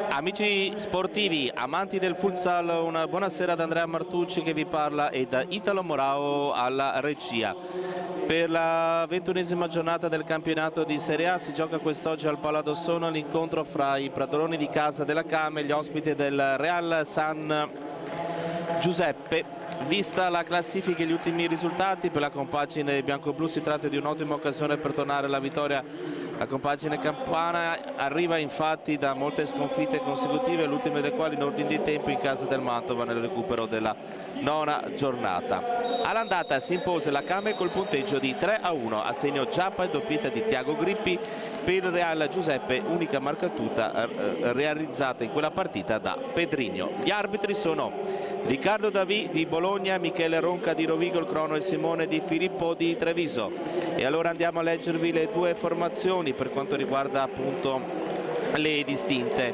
Amici sportivi, amanti del futsal, una buonasera da Andrea Martucci che vi parla e da Italo Morao alla regia. Per la 21esima giornata del campionato di Serie A si gioca quest'oggi al Paladossono l'incontro fra i padroni di casa della Came e gli ospiti del Real San Giuseppe. Vista la classifica e gli ultimi risultati, per la compagine bianco-blu si tratta di un'ottima occasione per tornare alla vittoria. La compagine campana arriva infatti da molte sconfitte consecutive, l'ultima delle quali in ordine di tempo in casa del Mantova nel recupero della nona giornata. All'andata si impose la Came col punteggio di 3-1 a segno Giappa e doppietta di Tiago Grippi per il Real Giuseppe, unica marcatura realizzata in quella partita da Pedrigno. Gli arbitri sono Riccardo Davì di Bologna, Michele Ronca di Rovigo, il crono e Simone Di Filippo di Treviso. E allora andiamo a leggervi le due formazioni per quanto riguarda appunto le distinte.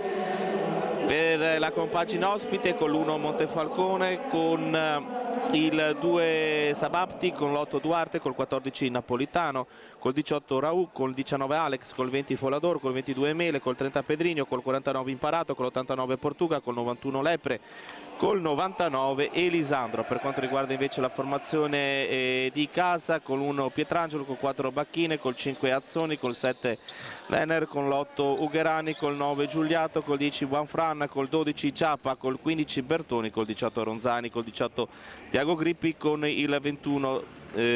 Per la compagine ospite con l'1 Montefalcone, con il 2 Sabapti, con l'8 Duarte, col 14 Napolitano, col 18 Raù, col 19 Alex, col 20 Folador, col 22 Mele, col 30 Pedrigno, col 49 Imparato, col 89 Portuga, col 91 Lepre, col 99 Elisandro. Per quanto riguarda invece la formazione di casa, con l'1 Pietrangelo, col 4 Bacchine, col 5 Azzoni, col 7 Lenner, con l'8 Ugherani, col 9 Giuliato, col 10 Buonfran, col 12 Ciappa, col 15 Bertoni, col 18 Ronzani, col 18 Tiago Grippi, con il 21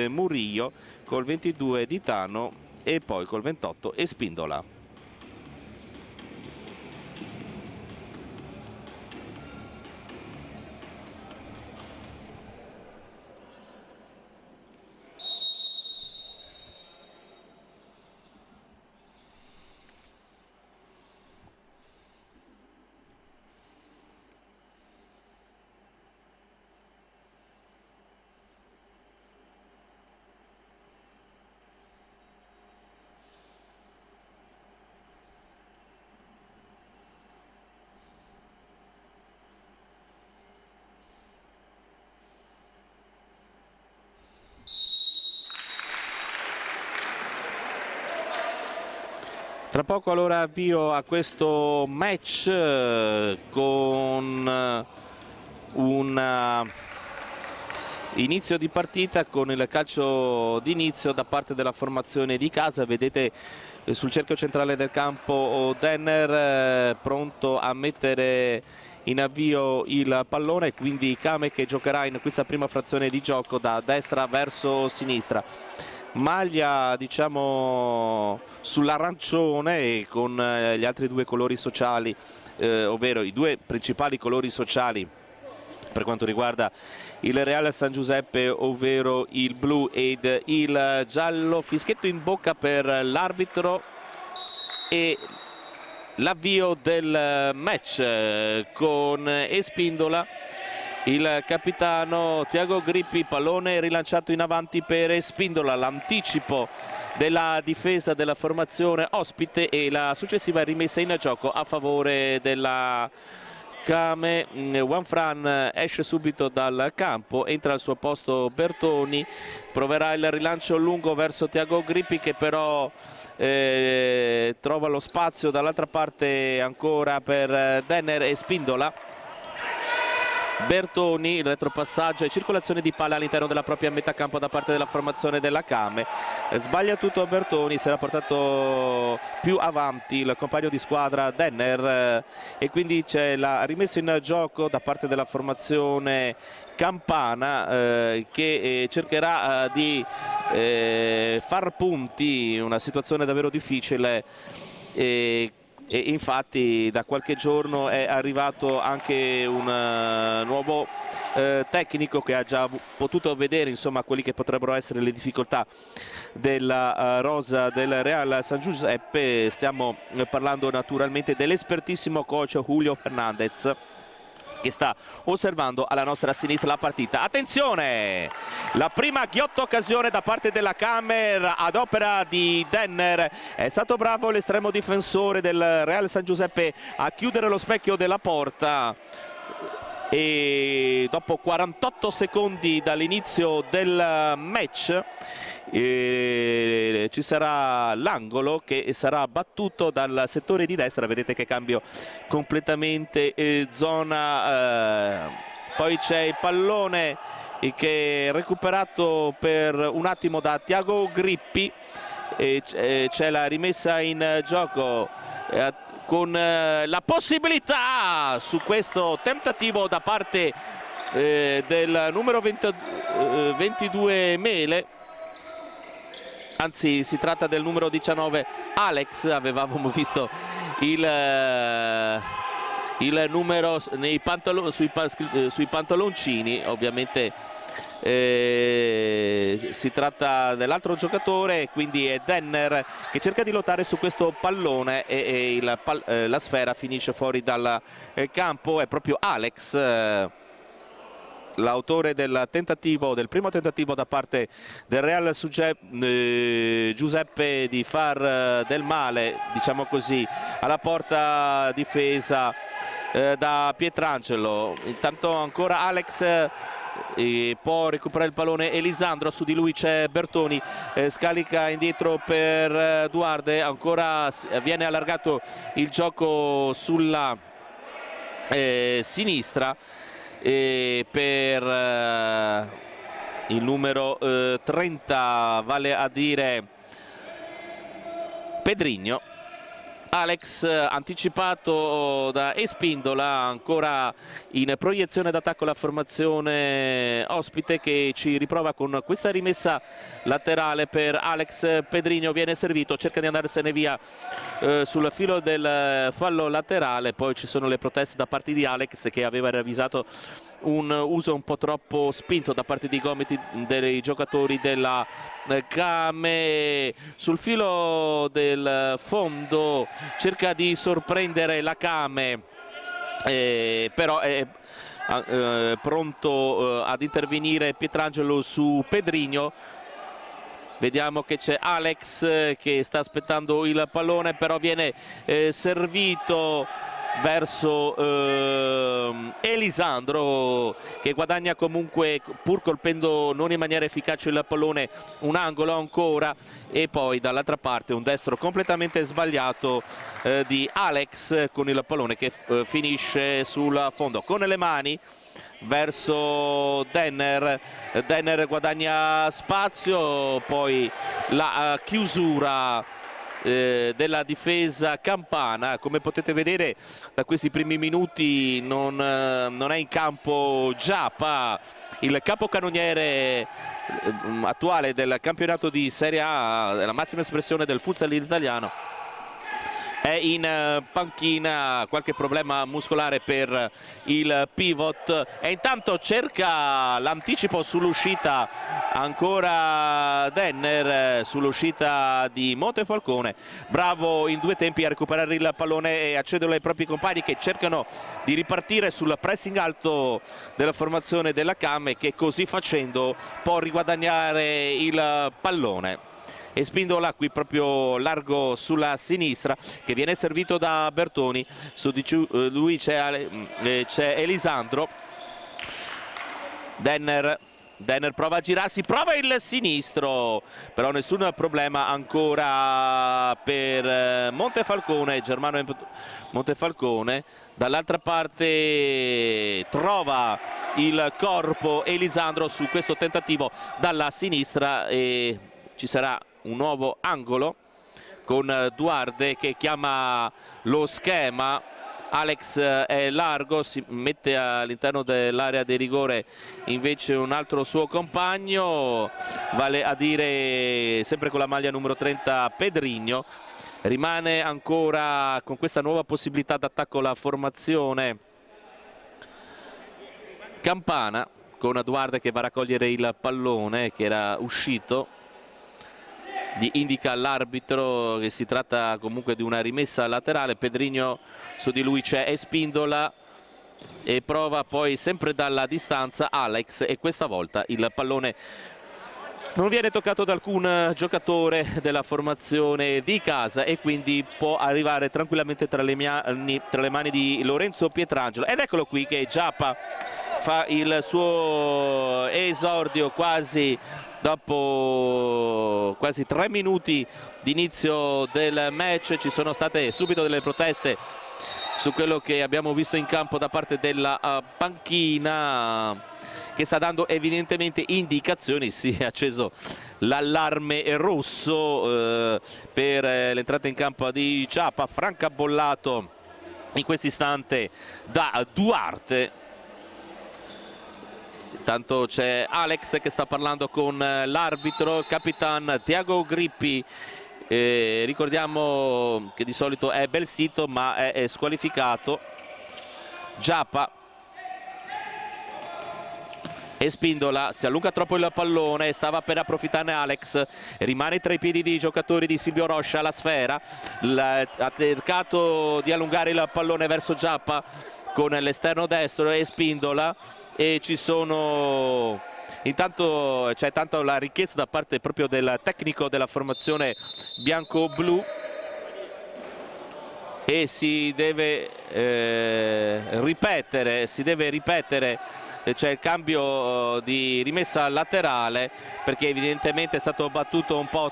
Murillo, col 22 Ditano e poi col 28 Espindola. Tra poco allora avvio a questo match con un inizio di partita con il calcio d'inizio da parte della formazione di casa. Vedete sul cerchio centrale del campo Denner pronto a mettere in avvio il pallone, quindi Came che giocherà in questa prima frazione di gioco da destra verso sinistra. Maglia diciamo sull'arancione e con gli altri due colori sociali, ovvero i due principali colori sociali per quanto riguarda il Real San Giuseppe, ovvero il blu ed il giallo. Fischietto in bocca per l'arbitro e l'avvio del match con Espindola. Il capitano Tiago Grippi, pallone rilanciato in avanti per Espindola, l'anticipo della difesa della formazione ospite e la successiva rimessa in gioco a favore della Came. Juanfran esce subito dal campo, entra al suo posto Bertoni, proverà il rilancio lungo verso Tiago Grippi che però trova lo spazio dall'altra parte ancora per Denner e Spindola. Bertoni, il retropassaggio e circolazione di palla all'interno della propria metà campo da parte della formazione della Came. Sbaglia tutto Bertoni, si era portato più avanti il compagno di squadra Denner e quindi c'è la rimessa in gioco da parte della formazione campana che cercherà di far punti, una situazione davvero difficile. E infatti da qualche giorno è arrivato anche un nuovo tecnico che ha già potuto vedere insomma quelli che potrebbero essere le difficoltà della rosa del Real San Giuseppe. Stiamo parlando naturalmente dell'espertissimo coach Julio Fernandez, che sta osservando alla nostra sinistra la partita. Attenzione! La prima ghiotta occasione da parte della Came ad opera di Denner. È stato bravo l'estremo difensore del Real San Giuseppe a chiudere lo specchio della porta e dopo 48 secondi dall'inizio del match ci sarà l'angolo che sarà battuto dal settore di destra. Vedete che cambio completamente zona, poi c'è il pallone che è recuperato per un attimo da Tiago Grippi e c'è la rimessa in gioco con la possibilità su questo tentativo da parte del numero 22 Mele, anzi si tratta del numero 19 Alex. Avevamo visto il numero nei sui pantaloncini, ovviamente si tratta dell'altro giocatore, quindi è Denner che cerca di lottare su questo pallone e la sfera finisce fuori dal campo. È proprio Alex l'autore del primo tentativo da parte del Real Giuseppe di far del male, diciamo così, alla porta difesa da Pietrangelo. Intanto ancora Alex può recuperare il pallone Elisandro, su di lui c'è Bertoni, scarica indietro per Duarde, ancora viene allargato il gioco sulla sinistra per il numero 30, vale a dire Pedrinho. Alex anticipato da Espindola, ancora in proiezione d'attacco la formazione ospite che ci riprova con questa rimessa laterale per Alex. Pedrinho viene servito, cerca di andarsene via sul filo del fallo laterale, poi ci sono le proteste da parte di Alex che aveva ravvisato un uso un po' troppo spinto da parte di gomiti dei giocatori della Came. Sul filo del fondo cerca di sorprendere la Came, però è pronto ad intervenire Pietrangelo su Pedrinho. Vediamo che c'è Alex che sta aspettando il pallone, però viene servito verso Elisandro che guadagna comunque, pur colpendo non in maniera efficace il pallone, un angolo ancora, e poi dall'altra parte un destro completamente sbagliato di Alex con il pallone che finisce sul fondo con le mani verso Denner. Denner guadagna spazio, poi la chiusura della difesa campana. Come potete vedere da questi primi minuti non è in campo Giappa, il capocannoniere attuale del campionato di Serie A, della massima espressione del futsal italiano. È in panchina, qualche problema muscolare per il pivot, e intanto cerca l'anticipo sull'uscita ancora Denner, sull'uscita di Montefalcone, bravo in due tempi a recuperare il pallone e a cederlo ai propri compagni che cercano di ripartire sul pressing alto della formazione della Came, che così facendo può riguadagnare il pallone. E Spindola qui proprio largo sulla sinistra che viene servito da Bertoni, su di lui c'è Elisandro. Denner prova a girarsi, prova il sinistro, però nessun problema ancora per Montefalcone, Germano Montefalcone. Dall'altra parte trova il corpo Elisandro su questo tentativo dalla sinistra e ci sarà un nuovo angolo con Duarde che chiama lo schema. Alex è largo, si mette all'interno dell'area di rigore invece un altro suo compagno, vale a dire sempre con la maglia numero 30 Pedrinho. Rimane ancora con questa nuova possibilità d'attacco la formazione campana, con Duarde che va a raccogliere il pallone che era uscito. Gli indica l'arbitro che si tratta comunque di una rimessa laterale. Pedrinho, su di lui c'è Espindola e prova poi sempre dalla distanza Alex, e questa volta il pallone non viene toccato da alcun giocatore della formazione di casa e quindi può arrivare tranquillamente tra le mani di Lorenzo Pietrangelo. Ed eccolo qui che Giappa fa il suo esordio quasi dopo quasi 3 minuti di inizio del match. Ci sono state subito delle proteste su quello che abbiamo visto in campo da parte della panchina, che sta dando evidentemente indicazioni. Si è acceso l'allarme rosso per l'entrata in campo di Giappa, francabollato in questo istante da Duarte. Intanto c'è Alex che sta parlando con l'arbitro, il capitan Tiago Grippi. Ricordiamo che di solito è bel sito ma è squalificato. Giappa e Spindola, si allunga troppo il pallone, stava per approfittarne Alex, rimane tra i piedi dei giocatori di Silvio Roscia la sfera, ha cercato di allungare il pallone verso Giappa con l'esterno destro e Spindola, e ci sono intanto c'è tanto la richiesta da parte proprio del tecnico della formazione bianco-blu e si deve ripetere, c'è il cambio di rimessa laterale perché evidentemente è stato battuto un po'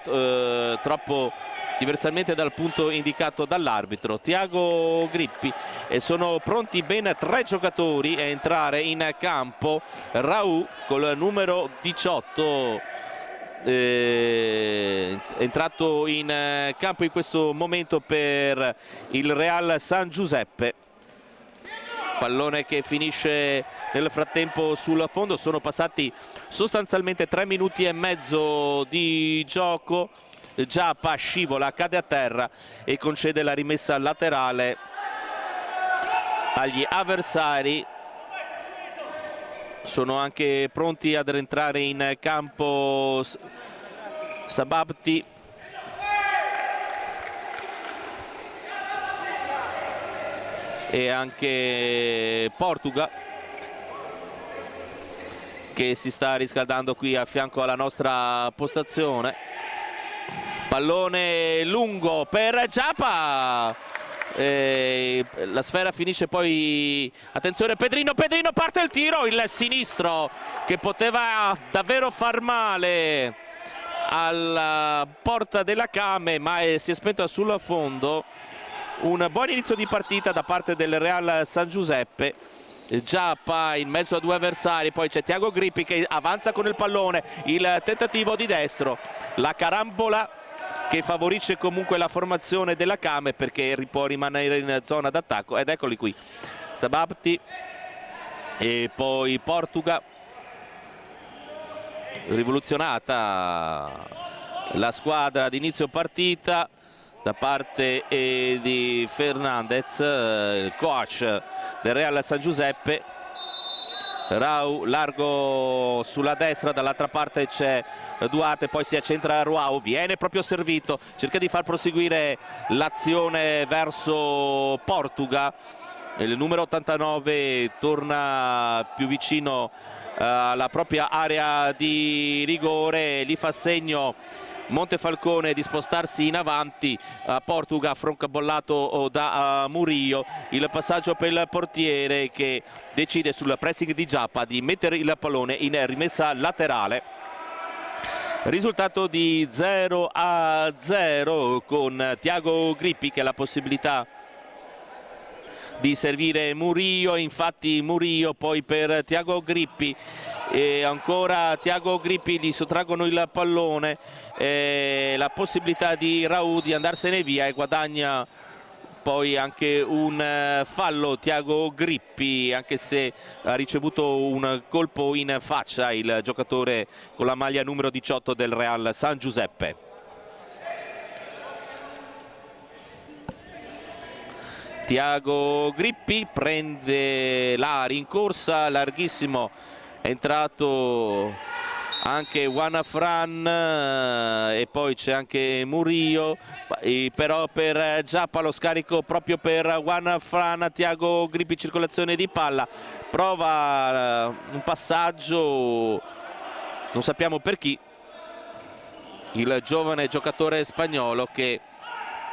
troppo diversamente dal punto indicato dall'arbitro. Tiago Grippi, e sono pronti ben 3 giocatori a entrare in campo. Raul col numero 18 entrato in campo in questo momento per il Real San Giuseppe. Pallone che finisce nel frattempo sul fondo. Sono passati sostanzialmente 3 minuti e mezzo di gioco. Giappa scivola, cade a terra e concede la rimessa laterale agli avversari. Sono anche pronti ad entrare in campo Sababti e anche Portuga, che si sta riscaldando qui a fianco alla nostra postazione. Pallone lungo per Giappa, la sfera finisce poi, attenzione Pedrino, parte il tiro, il sinistro che poteva davvero far male alla porta della Came, ma si è spenta sul fondo. Un buon inizio di partita da parte del Real San Giuseppe. Giappa in mezzo a 2 avversari, poi c'è Tiago Grippi che avanza con il pallone, il tentativo di destro, la carambola che favorisce comunque la formazione della Came perché può rimanere in zona d'attacco, ed eccoli qui Sababti e poi Portuga. Rivoluzionata la squadra di inizio partita da parte di Fernandez, il coach del Real San Giuseppe. Rau largo sulla destra, dall'altra parte c'è Duarte, poi si accentra Ruau, viene proprio servito, cerca di far proseguire l'azione verso Portuga. Il numero 89 torna più vicino alla propria area di rigore, gli fa segno Montefalcone di spostarsi in avanti. Portuga francabollato da Murillo, il passaggio per il portiere che decide sul pressing di Giappa di mettere il pallone in rimessa laterale. Risultato di 0-0 con Tiago Grippi che ha la possibilità di servire Murillo, infatti Murillo poi per Tiago Grippi e ancora Tiago Grippi, gli sottraggono il pallone, la possibilità di Raul di andarsene via e guadagna poi anche un fallo Tiago Grippi, anche se ha ricevuto un colpo in faccia il giocatore con la maglia numero 18 del Real San Giuseppe. Tiago Grippi prende la rincorsa, larghissimo, è entrato anche Wanafran e poi c'è anche Murillo, però per Giappa lo scarico proprio per Wanafran. Tiago Grippi, circolazione di palla, prova un passaggio, non sappiamo per chi, il giovane giocatore spagnolo che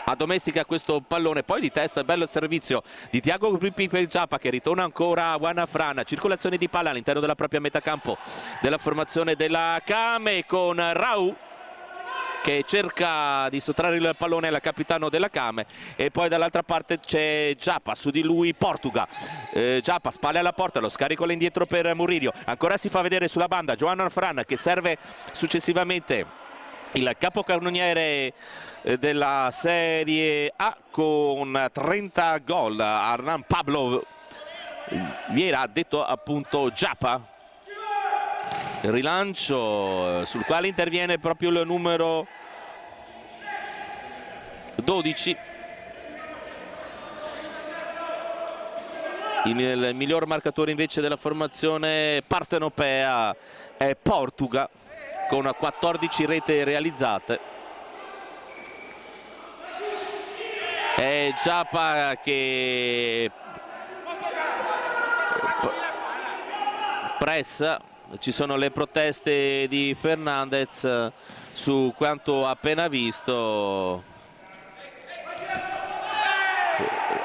addomestica questo pallone. Poi di testa, bello servizio di Thiago Grippi per Giappa, che ritorna ancora a Juan Fran. Circolazione di palla all'interno della propria metà campo della formazione della Kame, con Raul che cerca di sottrarre il pallone al capitano della Kame, e poi dall'altra parte c'è Giappa, su di lui Portuga. Giappa, spalle alla porta, lo scarico all'indietro per Murillo, ancora si fa vedere sulla banda Juan Fran, che serve successivamente il capocannoniere della Serie A con 30 gol, Arnan Pablo Vieira, detto appunto Giappa. Il rilancio sul quale interviene proprio il numero 12. Il miglior marcatore invece della formazione partenopea è Portuga, con 14 rete realizzate. È Giappa che pressa. Ci sono le proteste di Fernandez su quanto appena visto.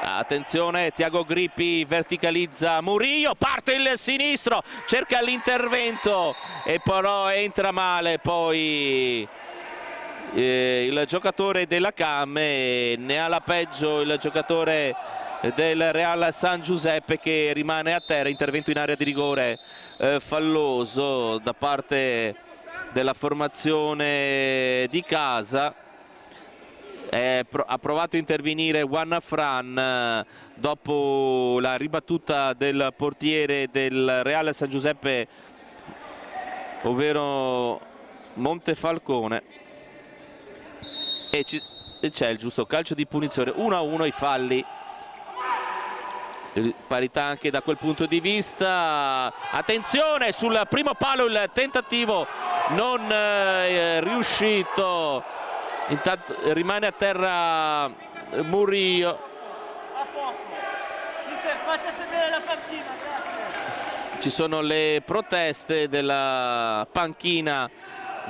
Attenzione, Thiago Grippi verticalizza Murillo, parte il sinistro, cerca l'intervento e però entra male poi il giocatore della Kame. Ne ha la peggio il giocatore del Real San Giuseppe, che rimane a terra. Intervento in area di rigore falloso da parte della formazione di casa. Ha provato a intervenire Juan Fran dopo la ribattuta del portiere del Real San Giuseppe, ovvero Montefalcone, e c'è il giusto calcio di punizione. 1-1 i falli, parità anche da quel punto di vista. Attenzione sul primo palo, il tentativo non riuscito. Intanto rimane a terra Murillo. A posto. Mister, faccia sedere la panchina, grazie. Ci sono le proteste della panchina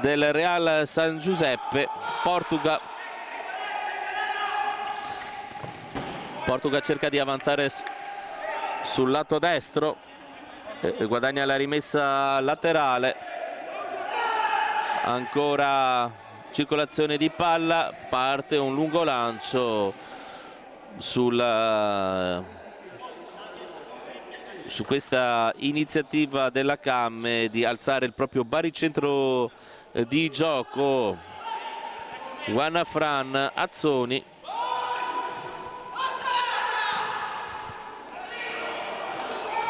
del Real San Giuseppe. Portuga cerca di avanzare sul lato destro, guadagna la rimessa laterale. Ancora circolazione di palla, parte un lungo lancio su questa iniziativa della Kame di alzare il proprio baricentro di gioco. Juan Fran, Azzoni.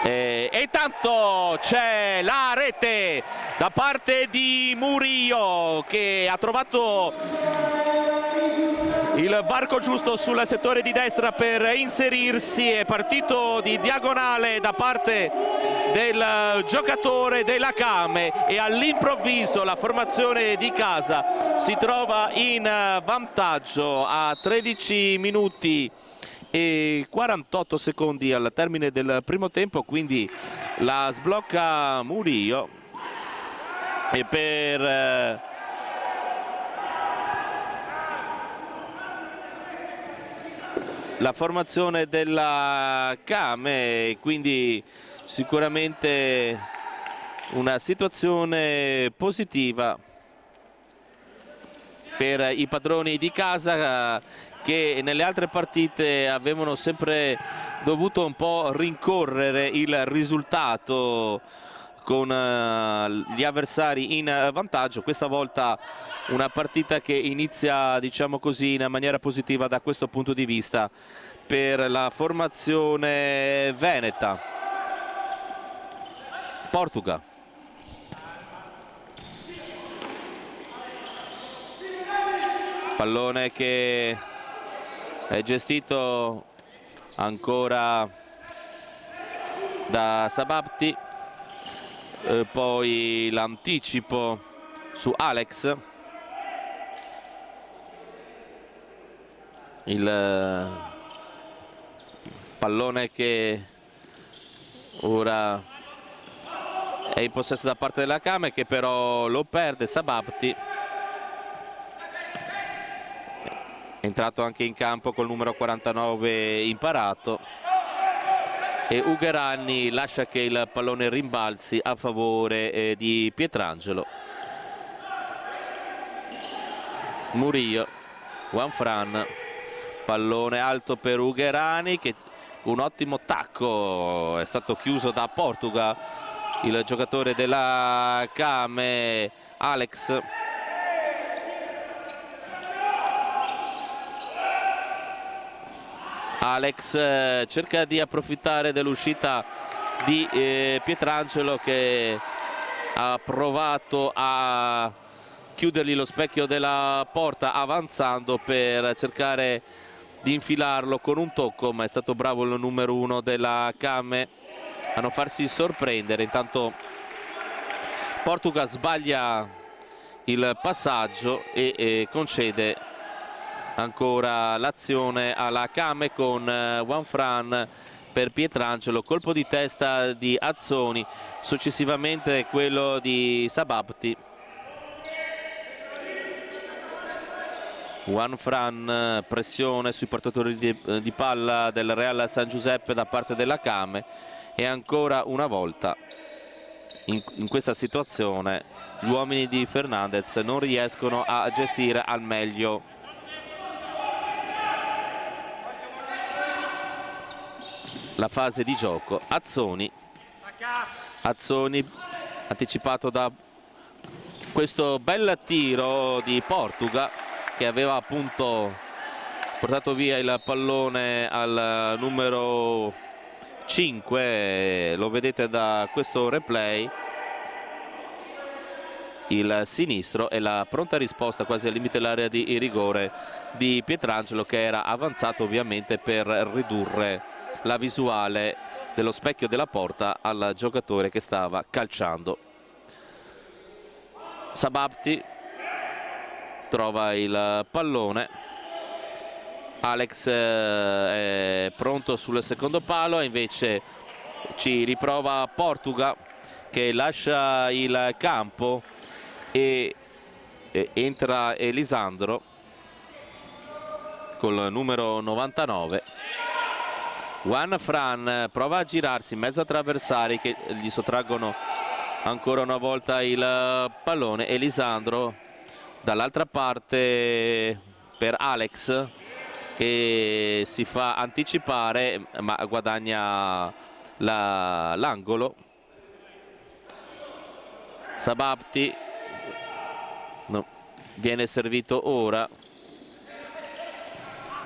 E intanto c'è la rete da parte di Murillo, che ha trovato il varco giusto sul settore di destra per inserirsi. È partito di diagonale da parte del giocatore della Kame e all'improvviso la formazione di casa si trova in vantaggio a 13 minuti e 48 secondi al termine del primo tempo, quindi la sblocca Murillo, e per la formazione della Kame, quindi sicuramente una situazione positiva per i padroni di casa, che nelle altre partite avevano sempre dovuto un po' rincorrere il risultato con gli avversari in vantaggio. Questa volta una partita che inizia, diciamo così, in maniera positiva da questo punto di vista per la formazione veneta. Portuga. Pallone che è gestito ancora da Sababti, poi l'anticipo su Alex, il pallone che ora è in possesso da parte della Kame, che però lo perde Sababti. entrato anche in campo col numero 49 Imparato, e Ugherani lascia che il pallone rimbalzi a favore di Pietrangelo. Murillo, Juanfran, pallone alto per Ugherani, che un ottimo tacco, è stato chiuso da Portuga il giocatore della Came, Alex. Alex cerca di approfittare dell'uscita di Pietrangelo, che ha provato a chiudergli lo specchio della porta avanzando per cercare di infilarlo con un tocco, ma è stato bravo il numero 1 della Came a non farsi sorprendere. Intanto Portugal sbaglia il passaggio e concede ancora l'azione alla Came con Juanfran per Pietrangelo, colpo di testa di Azzoni, successivamente quello di Sababti. Juanfran, pressione sui portatori di palla del Real San Giuseppe da parte della Came, e ancora una volta in questa situazione gli uomini di Fernandez non riescono a gestire al meglio la fase di gioco. Azzoni anticipato da questo bel tiro di Portugal, che aveva appunto portato via il pallone al numero 5, lo vedete da questo replay, il sinistro, e la pronta risposta quasi al limite dell'area di rigore di Pietrangelo, che era avanzato ovviamente per ridurre la visuale dello specchio della porta al giocatore che stava calciando. Sababti trova il pallone, Alex è pronto sul secondo palo, e invece ci riprova Portugal, che lascia il campo e entra Elisandro col numero 99. Juanfran prova a girarsi in mezzo a tre avversari che gli sottraggono ancora una volta il pallone. Elisandro dall'altra parte per Alex, che si fa anticipare ma guadagna l'angolo. Sababti viene servito ora,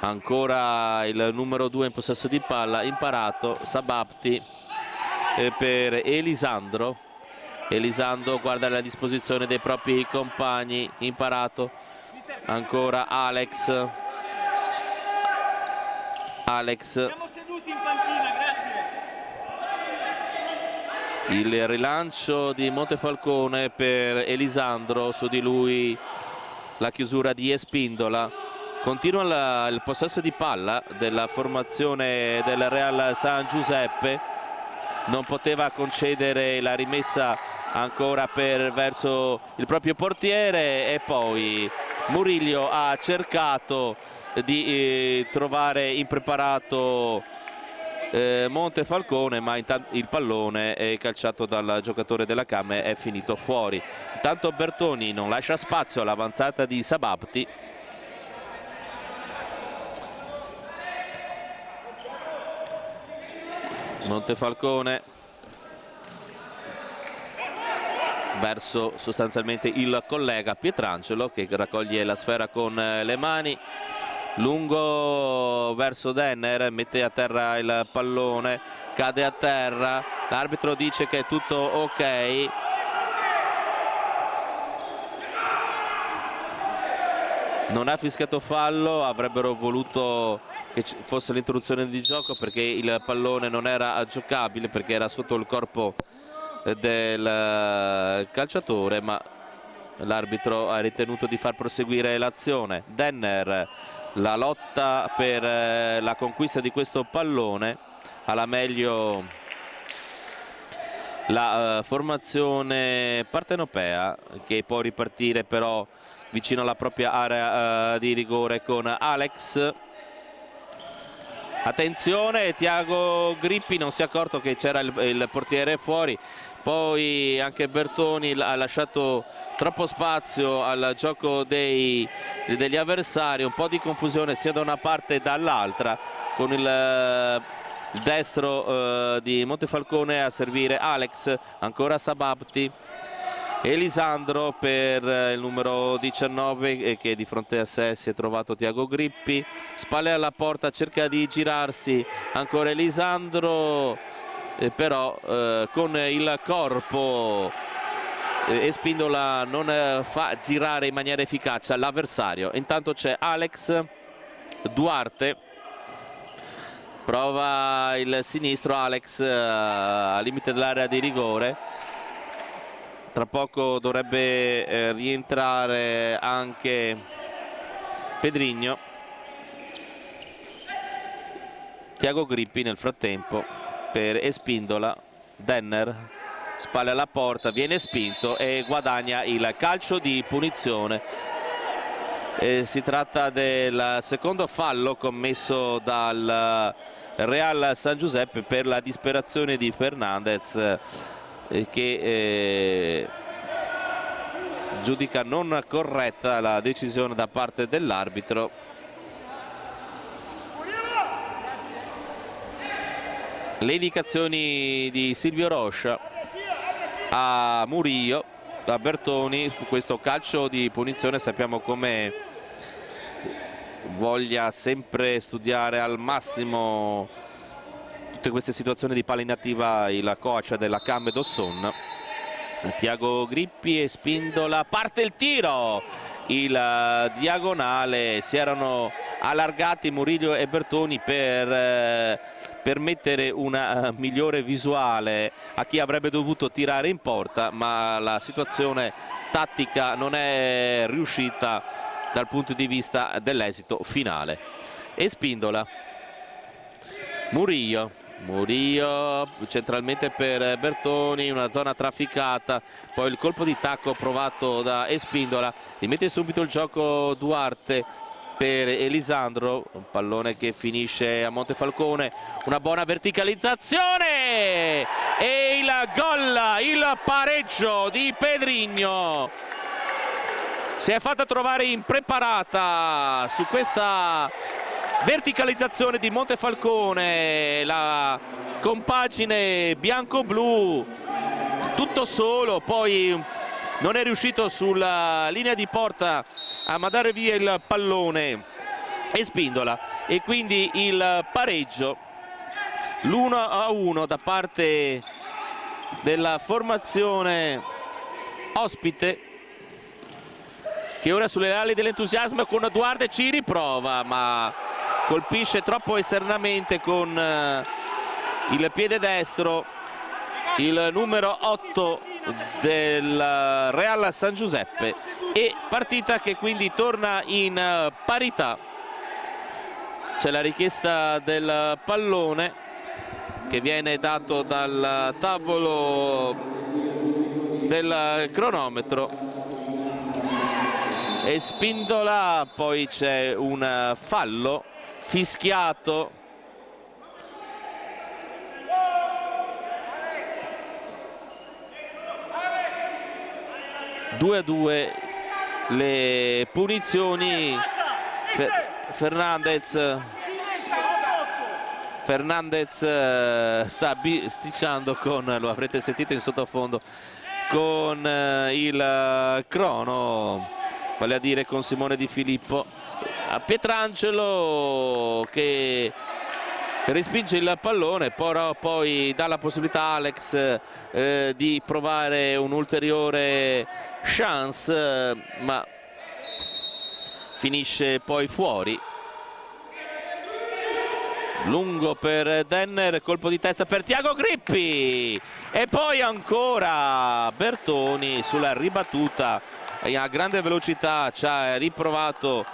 ancora il numero 2 in possesso di palla, Imparato. Sababti per Elisandro. Elisandro guarda la disposizione dei propri compagni. Imparato, ancora Alex. Siamo seduti in panchina, grazie. Il rilancio di Montefalcone per Elisandro, su di lui la chiusura di Espindola. Continua il possesso di palla della formazione del Real San Giuseppe, non poteva concedere la rimessa ancora verso il proprio portiere, e poi Murillo ha cercato di trovare impreparato Montefalcone, ma intanto il pallone è calciato dal giocatore della Came, è finito fuori. Intanto Bertoni non lascia spazio all'avanzata di Sababti. Montefalcone verso sostanzialmente il collega Pietrangelo, che raccoglie la sfera con le mani, lungo verso Denner, mette a terra il pallone, cade a terra, l'arbitro dice che è tutto ok. Non ha fischiato fallo, avrebbero voluto che fosse l'interruzione di gioco, perché il pallone non era giocabile, perché era sotto il corpo del calciatore, ma l'arbitro ha ritenuto di far proseguire l'azione. Denner, la lotta per la conquista di questo pallone, alla meglio la formazione partenopea, che può ripartire però vicino alla propria area di rigore con Alex. Attenzione, Thiago Grippi non si è accorto che c'era il portiere fuori, poi anche Bertoni ha lasciato troppo spazio al gioco degli avversari, un po' di confusione sia da una parte che dall'altra, con il destro di Montefalcone a servire Alex, ancora Sababti. Elisandro per il numero 19 che di fronte a sé si è trovato Thiago Grippi, spalle alla porta, cerca di girarsi ancora Elisandro, però con il corpo Espindola non fa girare in maniera efficace l'avversario. Intanto c'è Alex Duarte, prova il sinistro Alex al limite dell'area di rigore. Tra poco dovrebbe rientrare anche Pedrigno. Thiago Grippi nel frattempo per Espindola. Denner, spalle alla porta, viene spinto e guadagna il calcio di punizione. Si tratta del secondo fallo commesso dal Real San Giuseppe per la disperazione di Fernandez, che giudica non corretta la decisione da parte dell'arbitro. Le indicazioni di Silvio Rocha a Murillo, a Bertoni su questo calcio di punizione. Sappiamo come voglia sempre studiare al massimo tutte queste situazioni di palla inattiva il coach della Cam Dosson. Thiago Grippi e Spindola, parte il tiro, il diagonale, si erano allargati Murillo e Bertoni per permettere una migliore visuale a chi avrebbe dovuto tirare in porta, ma la situazione tattica non è riuscita dal punto di vista dell'esito finale. E Spindola, Murillo centralmente per Bertoni, una zona trafficata, poi il colpo di tacco provato da Espindola, rimette subito il gioco Duarte per Elisandro, un pallone che finisce a Montefalcone, una buona verticalizzazione e il gol, il pareggio di Pedrigno. Si è fatta trovare impreparata su questa verticalizzazione di Montefalcone, la compagine bianco-blu tutto solo, poi non è riuscito sulla linea di porta a mandare via il pallone e Spindola, e quindi il pareggio, l'1-1 da parte della formazione ospite, che ora sulle ali dell'entusiasmo con Duarte ci riprova, ma colpisce troppo esternamente con il piede destro il numero 8 del Real San Giuseppe, e partita che quindi torna in parità. C'è la richiesta del pallone che viene dato dal tavolo del cronometro e Spindola, poi c'è un fallo fischiato . 2-2 le punizioni. Fernandez sta bisticciando con, lo avrete sentito in sottofondo, con il crono, vale a dire con Simone Di Filippo. A Pietrangelo che respinge il pallone, però poi dà la possibilità a Alex di provare un'ulteriore chance, ma finisce poi fuori. Lungo per Denner, colpo di testa per Thiago Grippi e poi ancora Bertoni sulla ribattuta a grande velocità, ci ha riprovato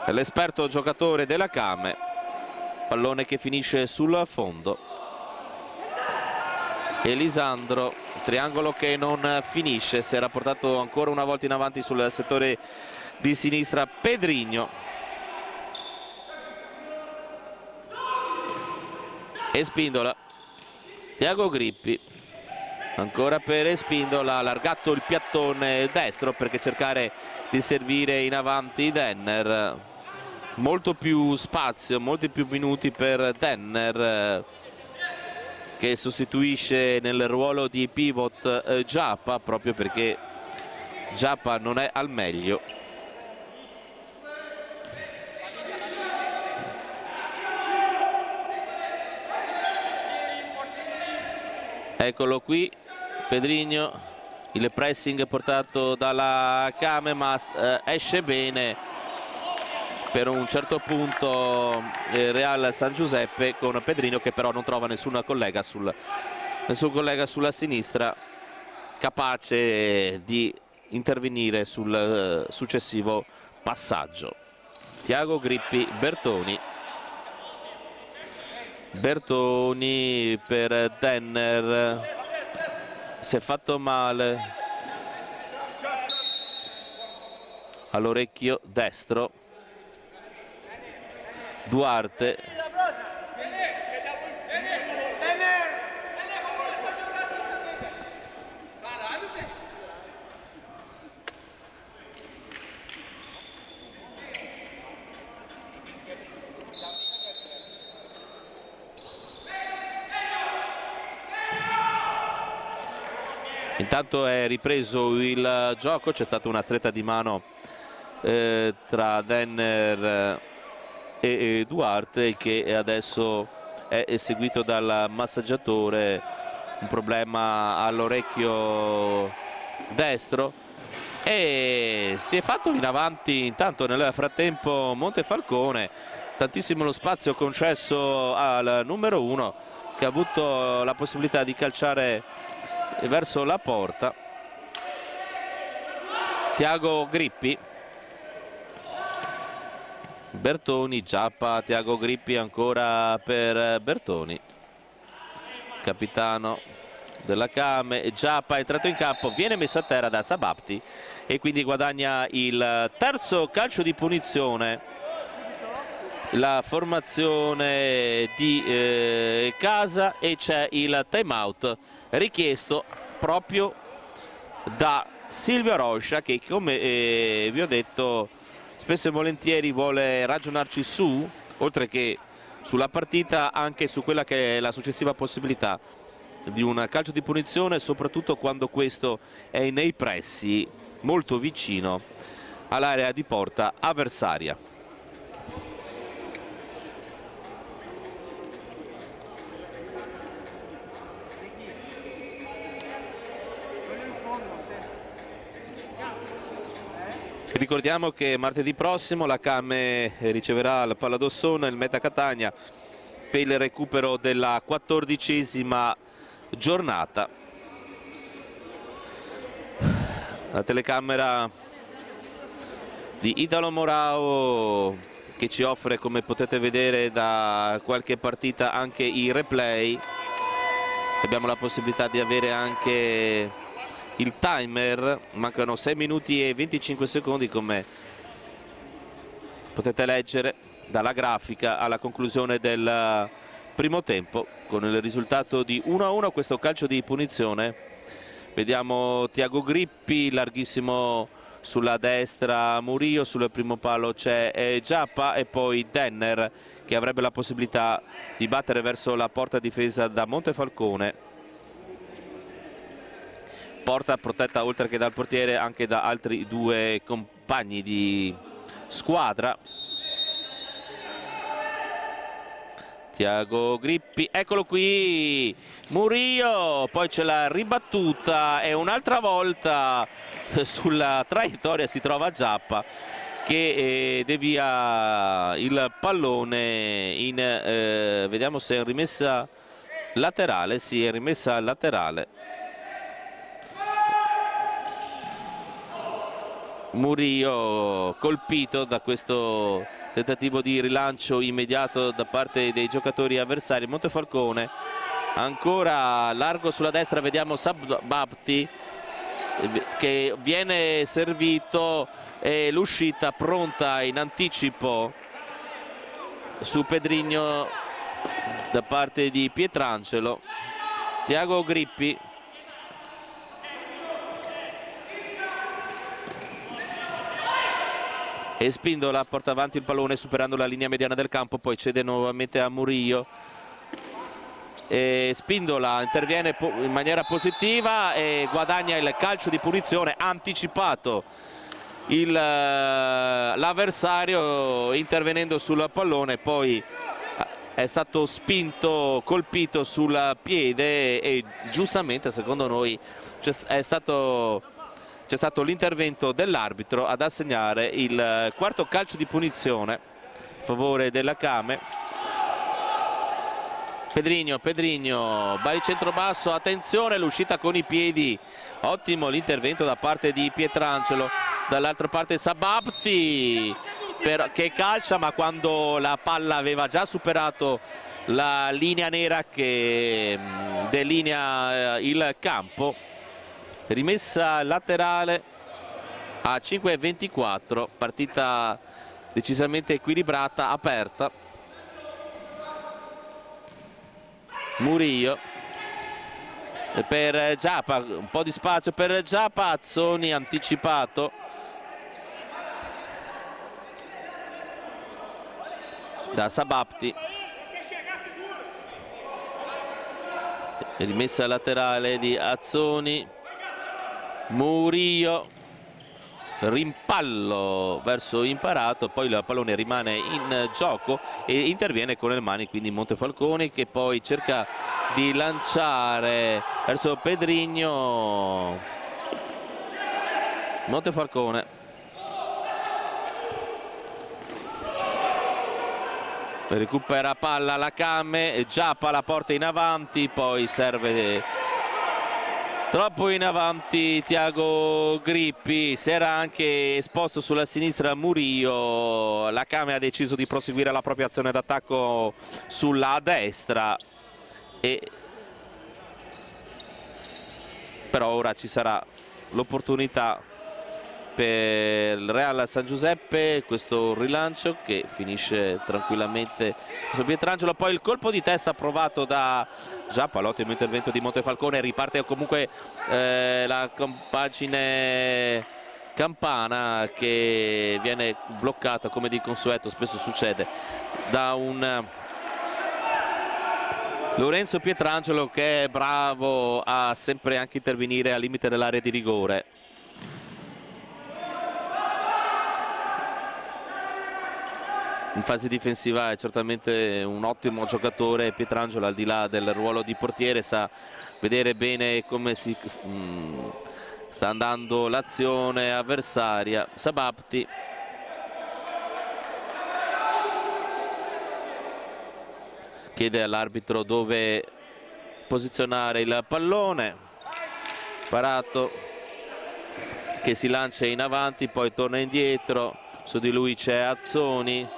l'esperto giocatore della Came, pallone che finisce sul fondo. Elisandro triangolo che non finisce, si era portato ancora una volta in avanti sul settore di sinistra Pedrinho. Espindola, Tiago Grippi, ancora per Espindola, ha allargato il piattone destro perché cercare di servire in avanti Denner. Molto più spazio, molti più minuti per Denner, che sostituisce nel ruolo di pivot Giappa, proprio perché Giappa non è al meglio. Eccolo qui Pedrinho, il pressing portato dalla Kame, ma esce bene per un certo punto Real San Giuseppe, con Pedrinho che però non trova nessun collega sulla sinistra capace di intervenire sul successivo passaggio. Tiago Grippi, Bertoni per Denner, si è fatto male all'orecchio destro. Duarte, intanto è ripreso il gioco, c'è stata una stretta di mano tra Denner e Duarte, che adesso è seguito dal massaggiatore, un problema all'orecchio destro, e si è fatto in avanti intanto nel frattempo Montefalcone. Tantissimo lo spazio concesso al numero 1, che ha avuto la possibilità di calciare verso la porta. Tiago Grippi, Bertoni, Giappa, Tiago Grippi ancora per Bertoni, capitano della Kame. Giappa è entrato in campo, viene messo a terra da Sabapti e quindi guadagna il terzo calcio di punizione la formazione di casa, e c'è il time out richiesto proprio da Silvio Rocha, che come vi ho detto spesso e volentieri vuole ragionarci su, oltre che sulla partita, anche su quella che è la successiva possibilità di un calcio di punizione, soprattutto quando questo è nei pressi molto vicino all'area di porta avversaria. Ricordiamo che martedì prossimo la Kame riceverà la Palla d'Ossona, il Meta Catania, per il recupero della 14ª giornata. La telecamera di Italo Morao, che ci offre, come potete vedere da qualche partita, anche i replay. Abbiamo la possibilità di avere anche il timer, mancano 6 minuti e 25 secondi, come potete leggere dalla grafica, alla conclusione del primo tempo, con il risultato di 1-1 questo calcio di punizione. Vediamo Tiago Grippi, larghissimo sulla destra Murillo, sul primo palo c'è Giappa e poi Denner, che avrebbe la possibilità di battere verso la porta difesa da Montefalcone. Porta protetta oltre che dal portiere anche da altri due compagni di squadra. Tiago Grippi, eccolo qui Murillo, poi c'è la ribattuta e un'altra volta sulla traiettoria si trova Giappa, che devia il pallone in vediamo se è rimessa laterale. Sì, è rimessa laterale. Murillo colpito da questo tentativo di rilancio immediato da parte dei giocatori avversari. Montefalcone ancora largo sulla destra, vediamo Sabapti che viene servito e l'uscita pronta in anticipo su Pedrigno da parte di Pietrangelo. Tiago Grippi e Spindola porta avanti il pallone superando la linea mediana del campo, poi cede nuovamente a Murillo e Spindola interviene in maniera positiva e guadagna il calcio di punizione anticipato l'avversario intervenendo sul pallone, poi è stato spinto, colpito sul piede e giustamente secondo noi c'è stato l'intervento dell'arbitro ad assegnare il quarto calcio di punizione a favore della Came. Pedrigno, baricentro basso, attenzione l'uscita con i piedi, ottimo l'intervento da parte di Pietrangelo, dall'altra parte Sabapti che calcia, ma quando la palla aveva già superato la linea nera che delinea il campo. Rimessa laterale a 5:24, partita decisamente equilibrata, aperta. Murillo per Giappa, un po' di spazio per Giappa, Azzoni anticipato da Sabapti. Rimessa laterale di Azzoni, Murillo, rimpallo verso Imparato, poi il pallone rimane in gioco e interviene con le mani quindi Montefalcone, che poi cerca di lanciare verso Pedrigno. Montefalcone recupera palla la Came, Giappa la porta in avanti, poi serve troppo in avanti Tiago Grippi, si era anche esposto sulla sinistra Murillo, la Came ha deciso di proseguire la propria azione d'attacco sulla destra però ora ci sarà l'opportunità per il Real San Giuseppe, questo rilancio che finisce tranquillamente su Pietrangelo, poi il colpo di testa provato da Giappa, l'ottimo intervento di Montefalcone, riparte comunque la compagine Campana che viene bloccata come di consueto spesso succede da un Lorenzo Pietrangelo che è bravo a sempre anche intervenire al limite dell'area di rigore. In fase difensiva è certamente un ottimo giocatore Pietrangelo, al di là del ruolo di portiere sa vedere bene come si sta andando l'azione avversaria. Sabapti chiede all'arbitro dove posizionare il pallone, Parato che si lancia in avanti poi torna indietro, su di lui c'è Azzoni,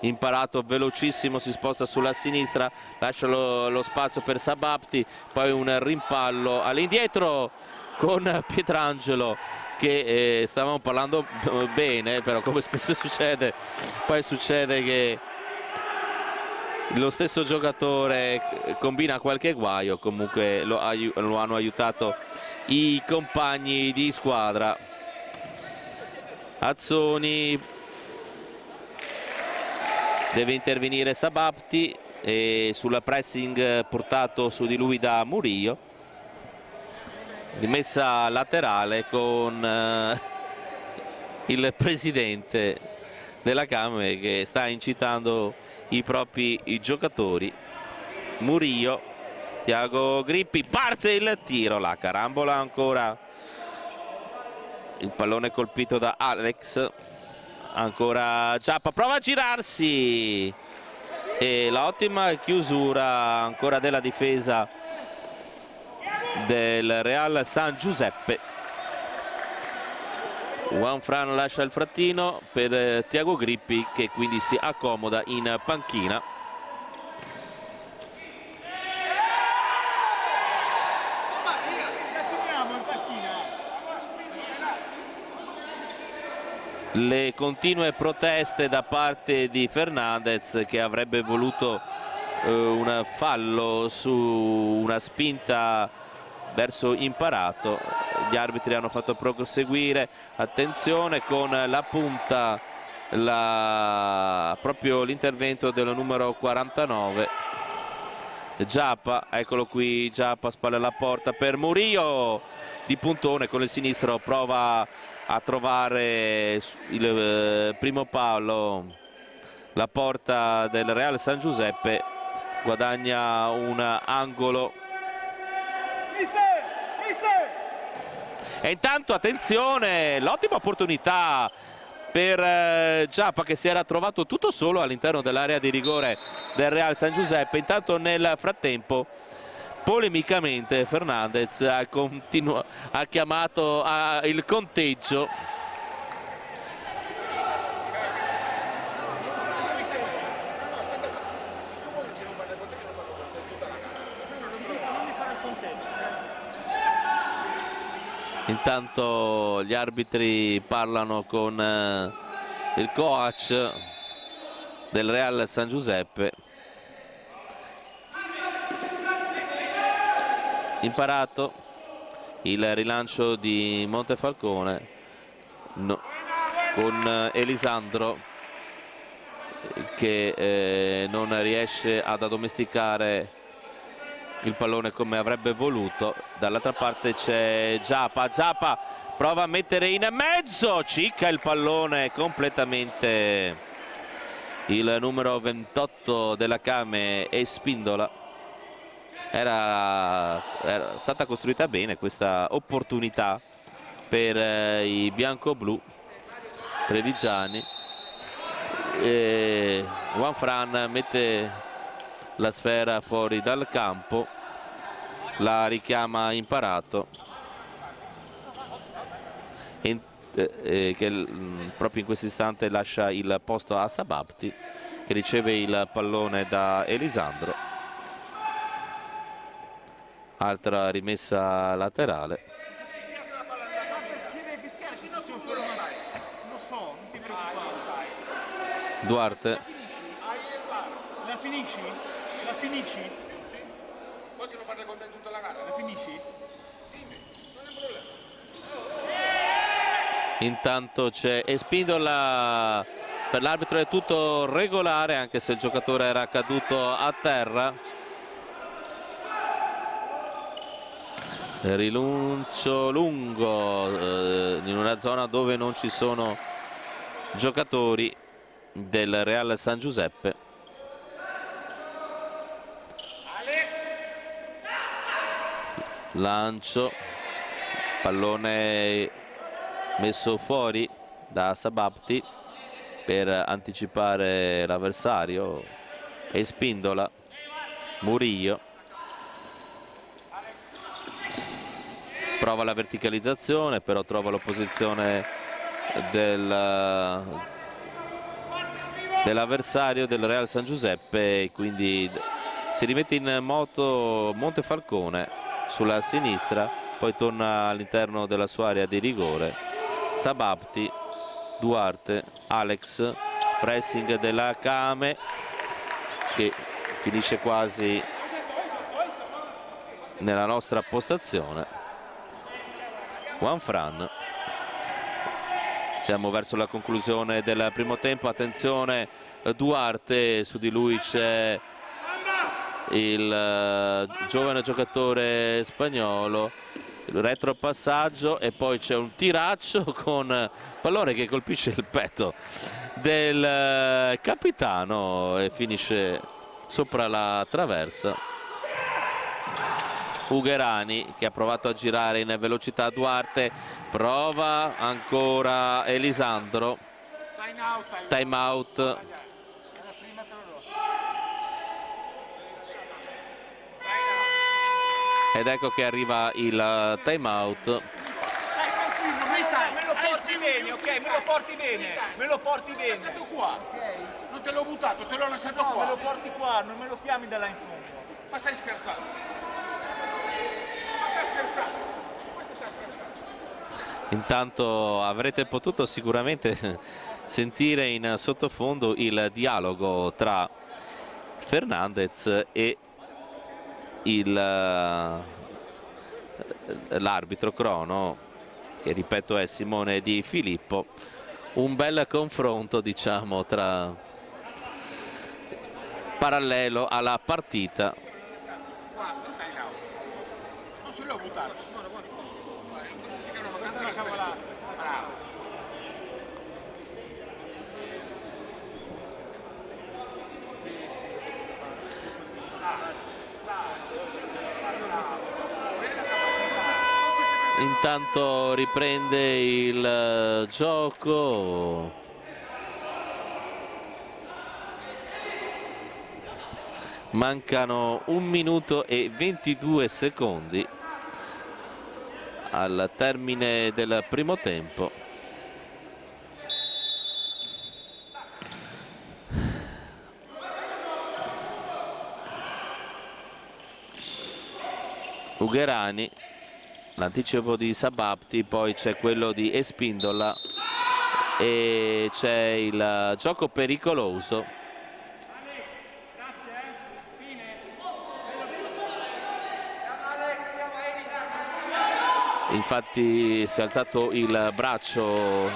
Imparato velocissimo, si sposta sulla sinistra, lascia lo spazio per Sabapti, poi un rimpallo all'indietro con Pietrangelo che stavamo parlando bene, però come spesso succede poi succede che lo stesso giocatore combina qualche guaio, comunque lo hanno aiutato i compagni di squadra. Azzoni, deve intervenire Sabapti e sul pressing portato su di lui da Murillo. Rimessa laterale con il presidente della Camera che sta incitando i propri giocatori. Murillo, Tiago Grippi, parte il tiro, la carambola ancora, il pallone colpito da Alex, ancora Giappa, prova a girarsi e l'ottima chiusura ancora della difesa del Real San Giuseppe. Juan Fran lascia il frattino per Tiago Grippi che quindi si accomoda in panchina. le continue proteste da parte di Fernandez, che avrebbe voluto un fallo su una spinta verso Imparato. Gli arbitri hanno fatto proseguire, attenzione con la punta, proprio l'intervento del numero 49 Giappa. Eccolo qui, Giappa, spalle alla porta per Murillo di puntone, con il sinistro prova a trovare il primo palo, la porta del Real San Giuseppe, guadagna un angolo. E intanto attenzione, l'ottima opportunità per Giappa, che si era trovato tutto solo all'interno dell'area di rigore del Real San Giuseppe. Intanto nel frattempo, polemicamente, Fernandez ha chiamato il conteggio. Intanto gli arbitri parlano con il coach del Real San Giuseppe. Imparato il rilancio di Montefalcone con Elisandro che non riesce ad addomesticare il pallone come avrebbe voluto. Dall'altra parte c'è Giappa, Giappa prova a mettere in mezzo, cicca il pallone completamente il numero 28 della Came e Spindola. Era stata costruita bene questa opportunità per i bianco-blu trevigiani. Juan Fran mette la sfera fuori dal campo, la richiama Imparato, che proprio in questo istante lascia il posto a Sabapti, che riceve il pallone da Elisandro. Altra rimessa laterale. Duarte. La finisci? La finisci? Vuoi che non parli con te tutta la gara? La finisci? Intanto c'è Espindola, per l'arbitro è tutto regolare, anche se il giocatore era caduto a terra. Riluncio lungo in una zona dove non ci sono giocatori del Real San Giuseppe. Lancio, pallone messo fuori da Sabapti per anticipare l'avversario. E Spindola, Murillo prova la verticalizzazione, però trova l'opposizione dell'avversario del Real San Giuseppe, e quindi si rimette in moto Montefalcone sulla sinistra, poi torna all'interno della sua area di rigore. Sabapti, Duarte, Alex, pressing della Came che finisce quasi nella nostra postazione. Juan Fran. Siamo verso la conclusione del primo tempo, attenzione Duarte, su di lui c'è il giovane giocatore spagnolo, il retropassaggio e poi c'è un tiraccio con pallone che colpisce il petto del capitano e finisce sopra la traversa. Ugherani che ha provato a girare in velocità Duarte, prova ancora Elisandro, time out. Ed ecco che arriva il time out. Me lo porti bene, ok? Me lo porti bene. Me lo porti bene. L'ho lasciato qua. Non te l'ho buttato, te l'ho lasciato qua. Me lo porti qua, non me lo chiami da là in fondo. Ma stai scherzando? Ma stai scherzando? Questo sta scherzando. Intanto avrete potuto sicuramente sentire in sottofondo il dialogo tra Fernandez e l'arbitro crono, che ripeto è Simone Di Filippo. Un bel confronto, diciamo, tra parallelo alla partita. Non se l'ho buttato. Intanto riprende il gioco. Mancano 1 minuto e 22 secondi al termine del primo tempo. Ugherani, l'anticipo di Sabapti, poi c'è quello di Espindola e c'è il gioco pericoloso. Infatti si è alzato il braccio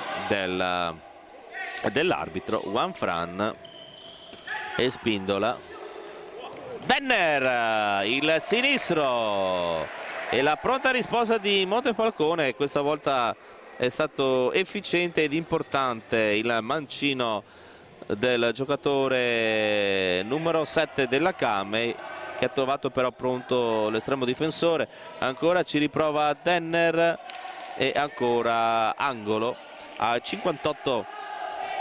dell'arbitro. Juanfran, Espindola, Denner, il sinistro, e la pronta risposta di Montefalcone. Questa volta è stato efficiente ed importante il mancino del giocatore numero 7 della Camei, che ha trovato però pronto l'estremo difensore. Ancora ci riprova Denner e ancora angolo a 58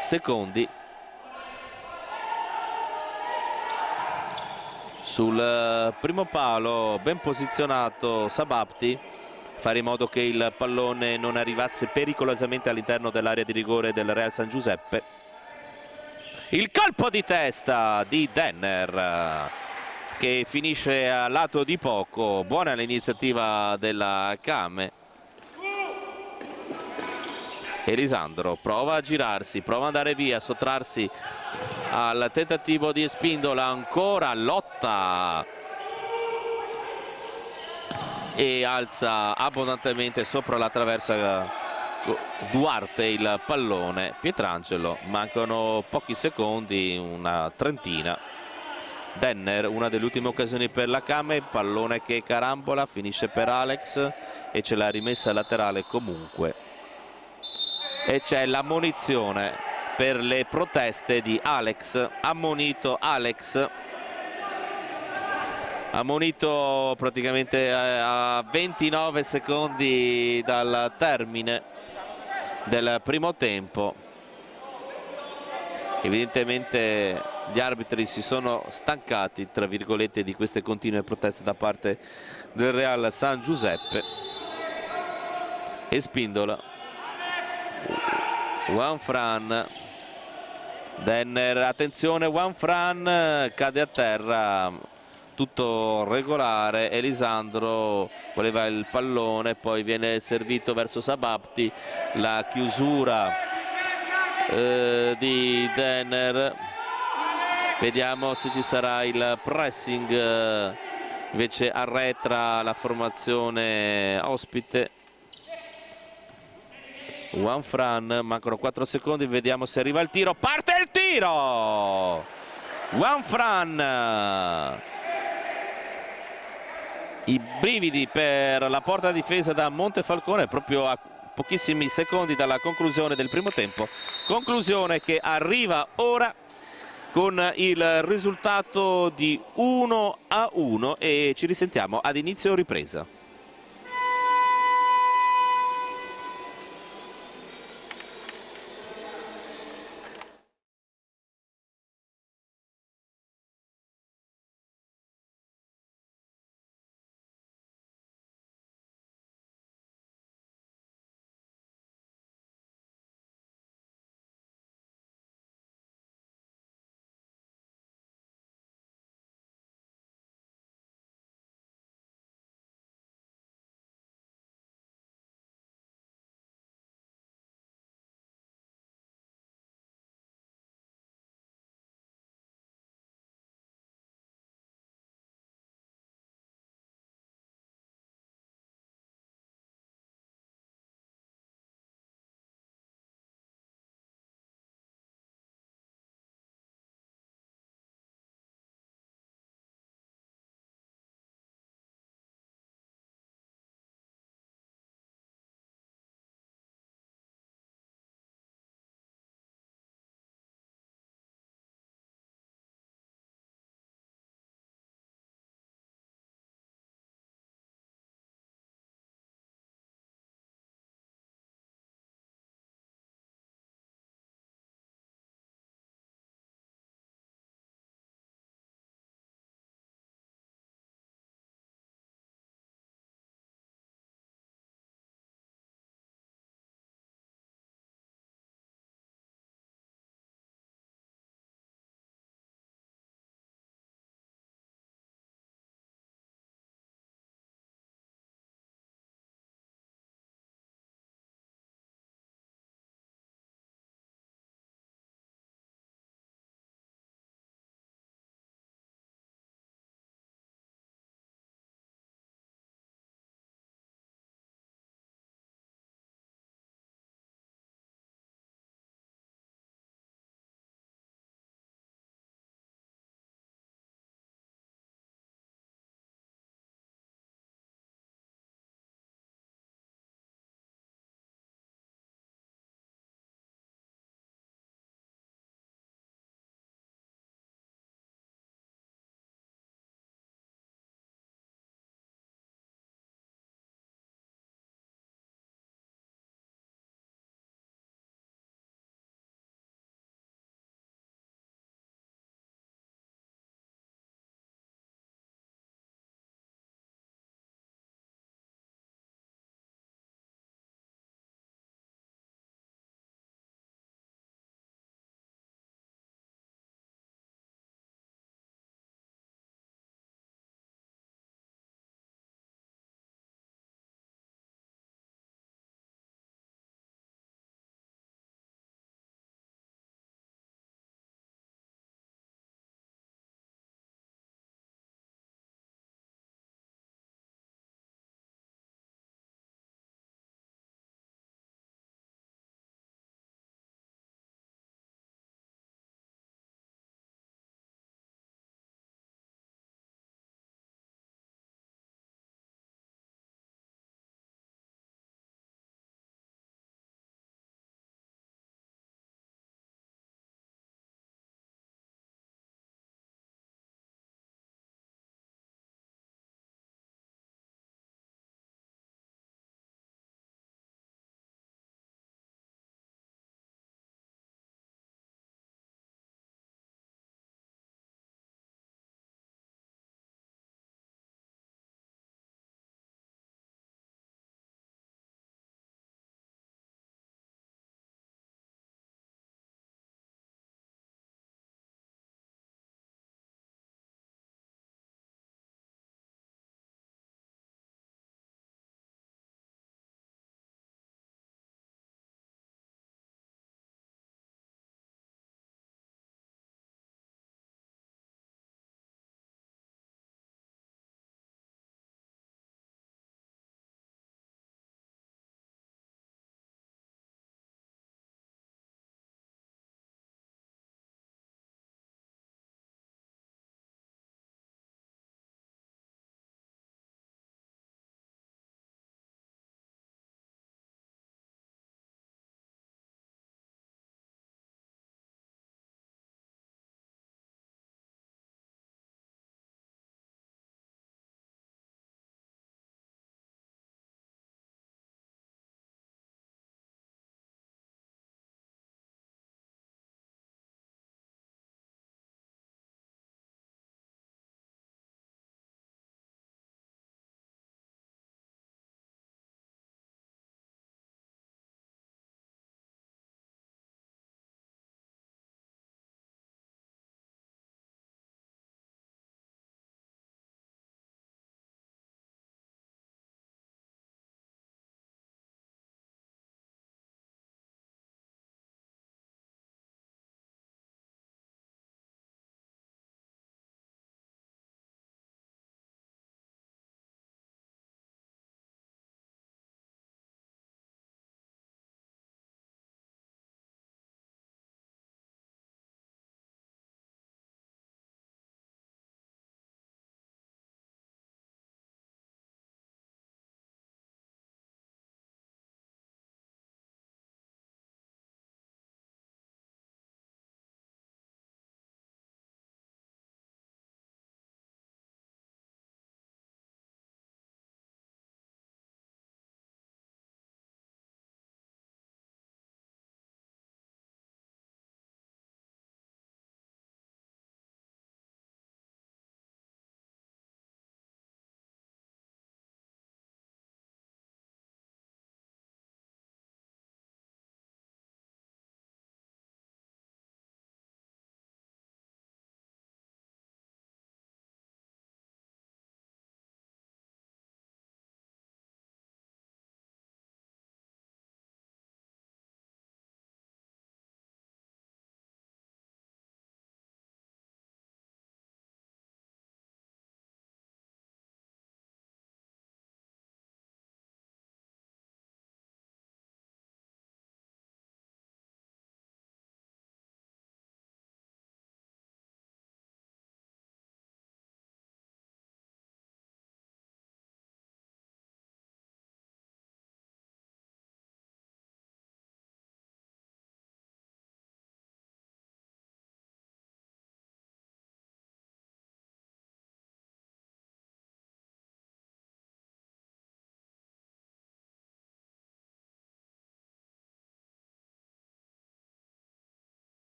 secondi. Sul primo palo ben posizionato Sabapti, fare in modo che il pallone non arrivasse pericolosamente all'interno dell'area di rigore del Real San Giuseppe. Il colpo di testa di Denner, che finisce a lato di poco. Buona l'iniziativa della Came. Elisandro prova a girarsi, prova ad andare via, a sottrarsi al tentativo di Espindola. Ancora lotta e alza abbondantemente sopra la traversa Duarte il pallone. Pietrangelo, mancano pochi secondi, una trentina. Denner, una delle ultime occasioni per la Came, pallone che carambola, finisce per Alex e c'è la rimessa laterale comunque, e c'è l'ammonizione per le proteste di Alex. Ammonito Alex, ammonito praticamente a 29 secondi dal termine del primo tempo. Evidentemente gli arbitri si sono stancati, tra virgolette, di queste continue proteste da parte del Real San Giuseppe. Espindola, Juanfran, Denner, attenzione, Juanfran cade a terra, tutto regolare. Elisandro voleva il pallone, poi viene servito verso Sabapti, la chiusura di Denner. Vediamo se ci sarà il pressing, invece arretra la formazione ospite. Juanfran, mancano 4 secondi, vediamo se arriva il tiro. Parte il tiro! Juanfran, i brividi per la porta difesa da Montefalcone proprio a pochissimi secondi dalla conclusione del primo tempo, conclusione che arriva ora con il risultato di 1-1 e ci risentiamo ad inizio ripresa.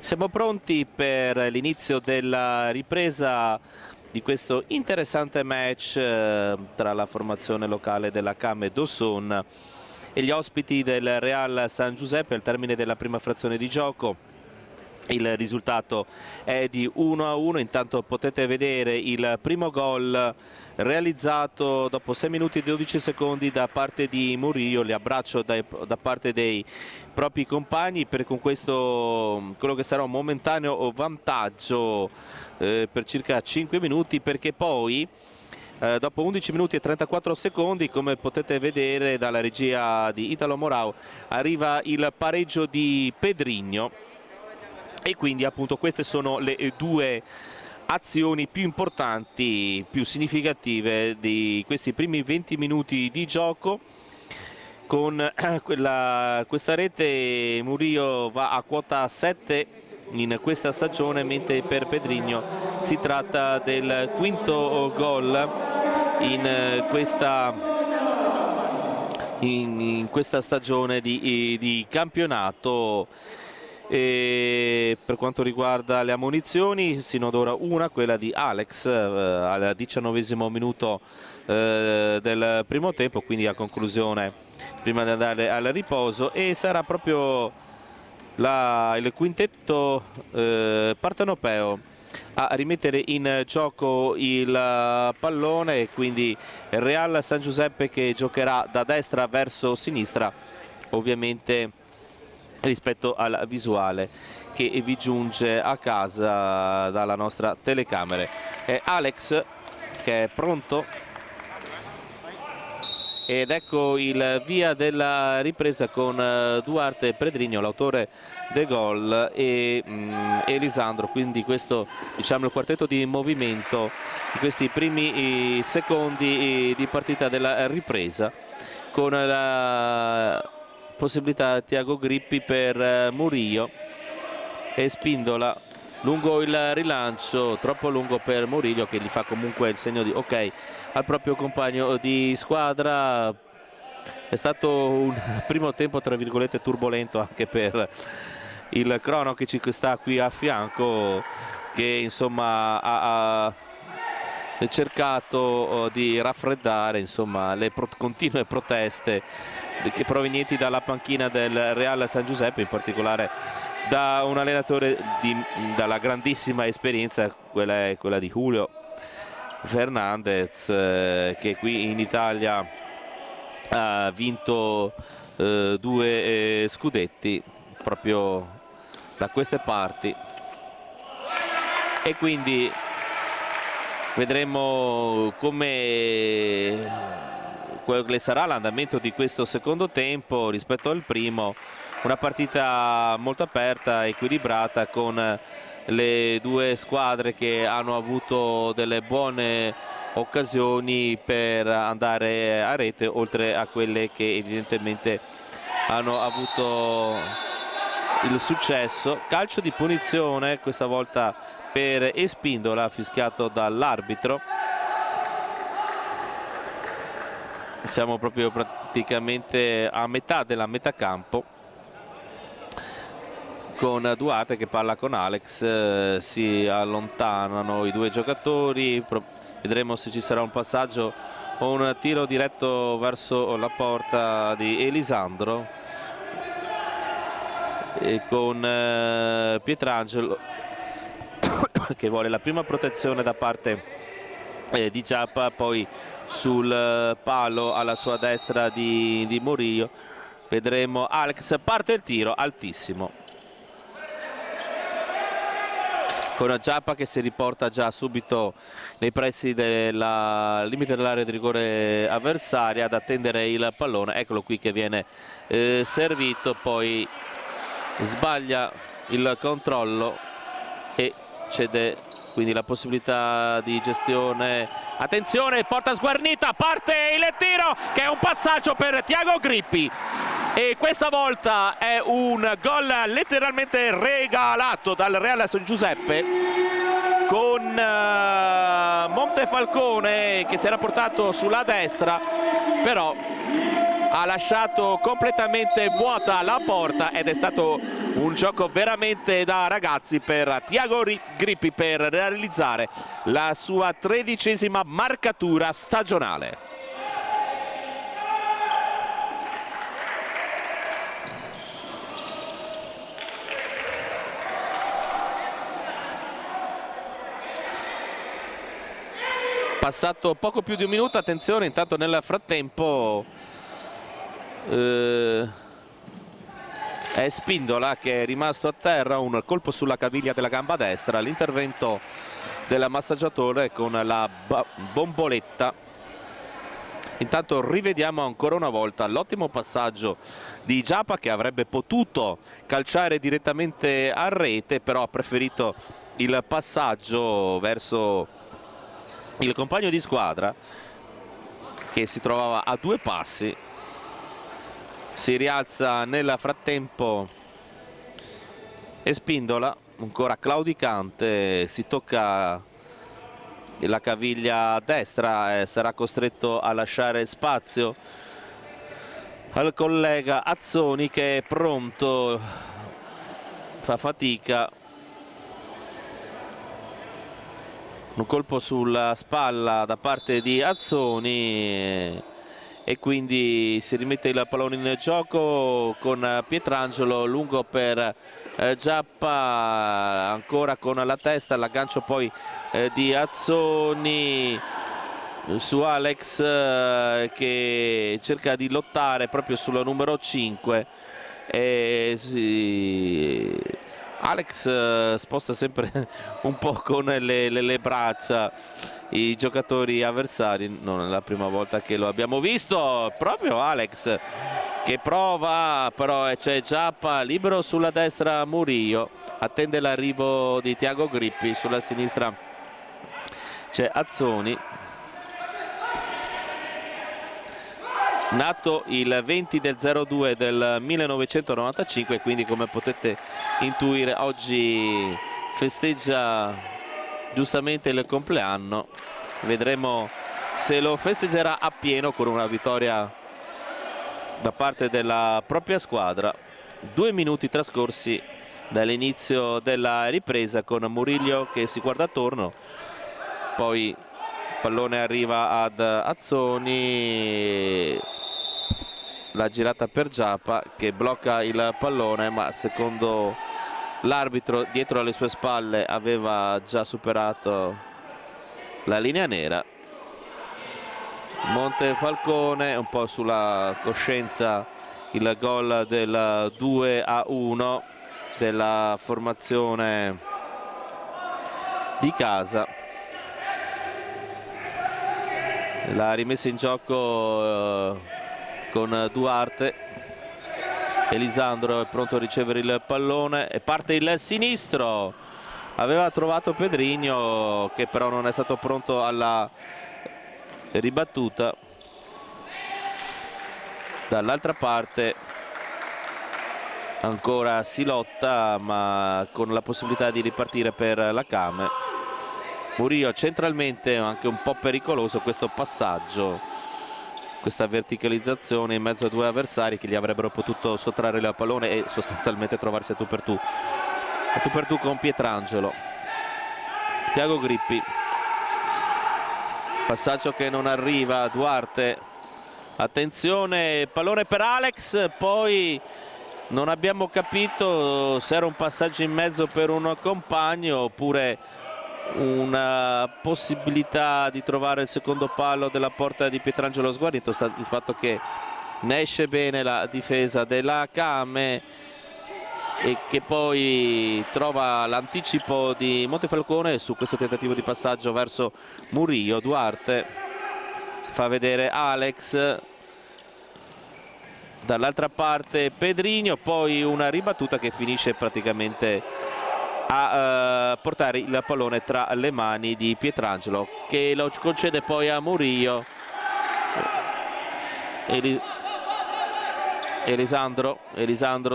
Siamo pronti per l'inizio della ripresa di questo interessante match tra la formazione locale della Came Dosson e gli ospiti del Real San Giuseppe al termine della prima frazione di gioco. Il risultato è di 1-1, intanto potete vedere il primo gol realizzato dopo 6 minuti e 12 secondi da parte di Murillo, l'abbraccio da parte dei propri compagni con questo quello che sarà un momentaneo vantaggio per circa 5 minuti, perché poi dopo 11 minuti e 34 secondi, come potete vedere dalla regia di Italo Morao, arriva il pareggio di Pedrinho. E quindi appunto queste sono le due azioni più importanti, più significative di questi primi 20 minuti di gioco. Con questa rete Murillo va a quota 7 in questa stagione, mentre per Pedrinho si tratta del quinto gol in questa stagione di campionato. E per quanto riguarda le ammonizioni, sino ad ora una, quella di Alex al 19° minuto del primo tempo, quindi a conclusione prima di andare al riposo, e sarà proprio il quintetto partenopeo a rimettere in gioco il pallone, e quindi il Real San Giuseppe che giocherà da destra verso sinistra, ovviamente rispetto alla visuale che vi giunge a casa dalla nostra telecamera. Alex che è pronto, ed ecco il via della ripresa con Duarte Pedrinho, l'autore del gol, e Elisandro, quindi questo diciamo il quartetto di movimento di questi primi secondi di partita della ripresa, con la possibilità Tiago Grippi per Murillo e Spindola lungo il rilancio, troppo lungo per Murillo, che gli fa comunque il segno di ok al proprio compagno di squadra. È stato un primo tempo tra virgolette turbolento anche per il crono che ci sta qui a fianco, che insomma ha cercato di raffreddare insomma le continue proteste che provenienti dalla panchina del Real San Giuseppe, in particolare da un allenatore dalla grandissima esperienza, quella di Julio Fernandez, che qui in Italia ha vinto 2 scudetti proprio da queste parti, e quindi vedremo quello che sarà l'andamento di questo secondo tempo rispetto al primo. Una partita molto aperta, equilibrata, con le due squadre che hanno avuto delle buone occasioni per andare a rete, oltre a quelle che evidentemente hanno avuto il successo. Calcio di punizione questa volta per Espindola, fischiato dall'arbitro. Siamo proprio praticamente a metà della metacampo, con Duarte che parla con Alex. Si allontanano i due giocatori, vedremo se ci sarà un passaggio o un tiro diretto verso la porta di Elisandro, e con Pietrangelo che vuole la prima protezione da parte di Giappa, poi sul palo alla sua destra di Murillo. Vedremo Alex, parte il tiro altissimo, con Giappa che si riporta già subito nei pressi del limite dell'area di rigore avversaria ad attendere il pallone. Eccolo qui che viene servito, poi sbaglia il controllo e cede quindi la possibilità di gestione. Attenzione, porta sguarnita, parte il tiro che è un passaggio per Tiago Grippi, e questa volta è un gol letteralmente regalato dal Real San Giuseppe, con Montefalcone che si era portato sulla destra, però ha lasciato completamente vuota la porta, ed è stato Un gioco veramente da ragazzi per Thiago Grippi per realizzare la sua 13ª marcatura stagionale. Passato poco più di un minuto, attenzione, intanto nel frattempo è Spindola che è rimasto a terra, un colpo sulla caviglia della gamba destra, l'intervento del massaggiatore con la bomboletta. Intanto rivediamo ancora una volta l'ottimo passaggio di Giappa, che avrebbe potuto calciare direttamente a rete, però ha preferito il passaggio verso il compagno di squadra che si trovava a 2 passi. Si rialza nel frattempo Spindola, ancora claudicante, si tocca la caviglia destra e sarà costretto a lasciare spazio al collega Azzoni, che è pronto, fa fatica. Un colpo sulla spalla da parte di Azzoni e quindi si rimette il pallone in gioco con Pietrangelo lungo per Giappa, ancora con la testa, l'aggancio poi di Azzoni su Alex che cerca di lottare proprio sulla numero 5 e Alex sposta sempre un po' con le braccia i giocatori avversari. Non è la prima volta che lo abbiamo visto, proprio Alex che prova, però c'è Giappa libero sulla destra, Murillo attende l'arrivo di Thiago Grippi, sulla sinistra c'è Azzoni. Nato il 20 del 02 del 1995, quindi come potete intuire oggi festeggia giustamente il compleanno. Vedremo se lo festeggerà appieno con una vittoria da parte della propria squadra. 2 minuti trascorsi dall'inizio della ripresa, con Murillo che si guarda attorno, poi il pallone arriva ad Azzoni, la girata per Giappa che blocca il pallone, ma secondo l'arbitro dietro alle sue spalle aveva già superato la linea nera. Montefalcone un po' sulla coscienza il gol del 2-1 della formazione di casa. La rimessa in gioco con Duarte. Elisandro è pronto a ricevere il pallone e parte il sinistro. Aveva trovato Pedrinho che però non è stato pronto alla ribattuta. Dall'altra parte ancora si lotta, ma con la possibilità di ripartire per la Came. Murillo centralmente, anche un po' pericoloso questo passaggio, questa verticalizzazione in mezzo a 2 avversari che gli avrebbero potuto sottrarre il pallone e sostanzialmente trovarsi a tu per tu con Pietrangelo. Thiago Grippi, passaggio che non arriva, Duarte, attenzione, pallone per Alex, poi non abbiamo capito se era un passaggio in mezzo per un compagno oppure una possibilità di trovare il secondo palo della porta di Pietrangelo sguarnito. Sta il fatto che ne esce bene la difesa della Came e che poi trova l'anticipo di Montefalcone su questo tentativo di passaggio verso Murillo. Duarte, si fa vedere Alex, dall'altra parte Pedrinho, poi una ribattuta che finisce praticamente a portare il pallone tra le mani di Pietrangelo, che lo concede poi a Murillo. Elisandro,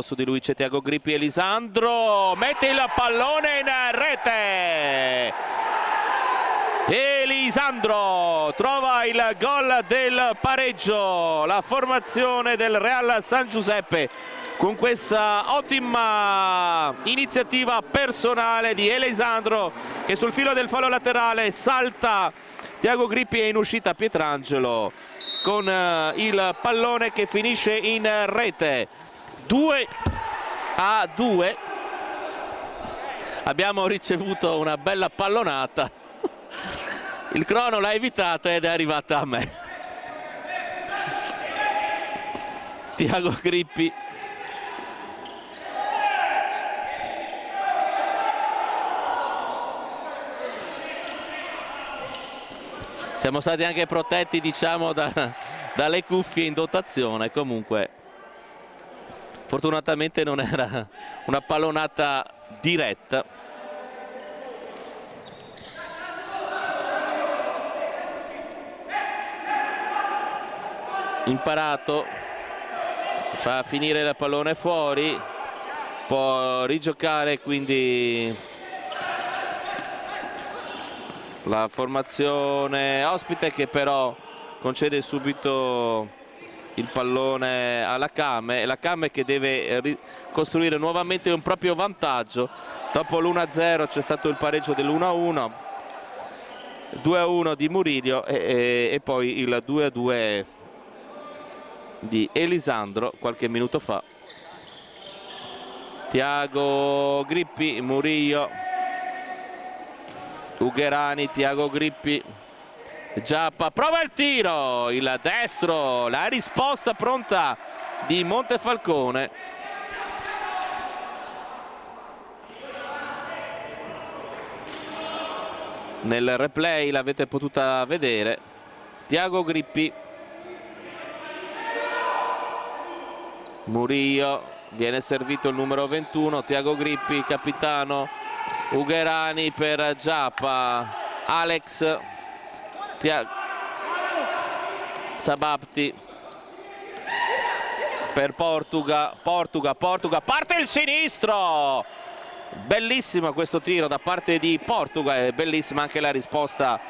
su di lui c'è Thiago Grippi. Elisandro mette il pallone in rete. Elisandro trova il gol del pareggio. La formazione del Real San Giuseppe con questa ottima iniziativa personale di Elisandro, che sul filo del fallo laterale salta Tiago Grippi e in uscita Pietrangelo con il pallone che finisce in rete. 2-2. Abbiamo ricevuto una bella pallonata, il crono l'ha evitata ed è arrivata a me. Tiago Grippi siamo stati anche protetti, diciamo, dalle cuffie in dotazione. Comunque fortunatamente non era una pallonata diretta. Imparato, fa finire il pallone fuori, può rigiocare, quindi la formazione ospite, che però concede subito il pallone alla Came, la Came che deve costruire nuovamente un proprio vantaggio. Dopo l'1-0 c'è stato il pareggio dell'1-1, 2-1 di Murillo e poi il 2-2 di Elisandro qualche minuto fa. Tiago Grippi, Murillo, Ugherani, Tiago Grippi, Giappa, prova il tiro, il destro, la risposta pronta di Montefalcone. Nel replay l'avete potuta vedere. Tiago Grippi, Murillo, viene servito il numero 21, Tiago Grippi, capitano, Ugherani per Giappa, Alex, Sabapti per Portuga, parte il sinistro, bellissimo questo tiro da parte di Portuga, è bellissima anche la risposta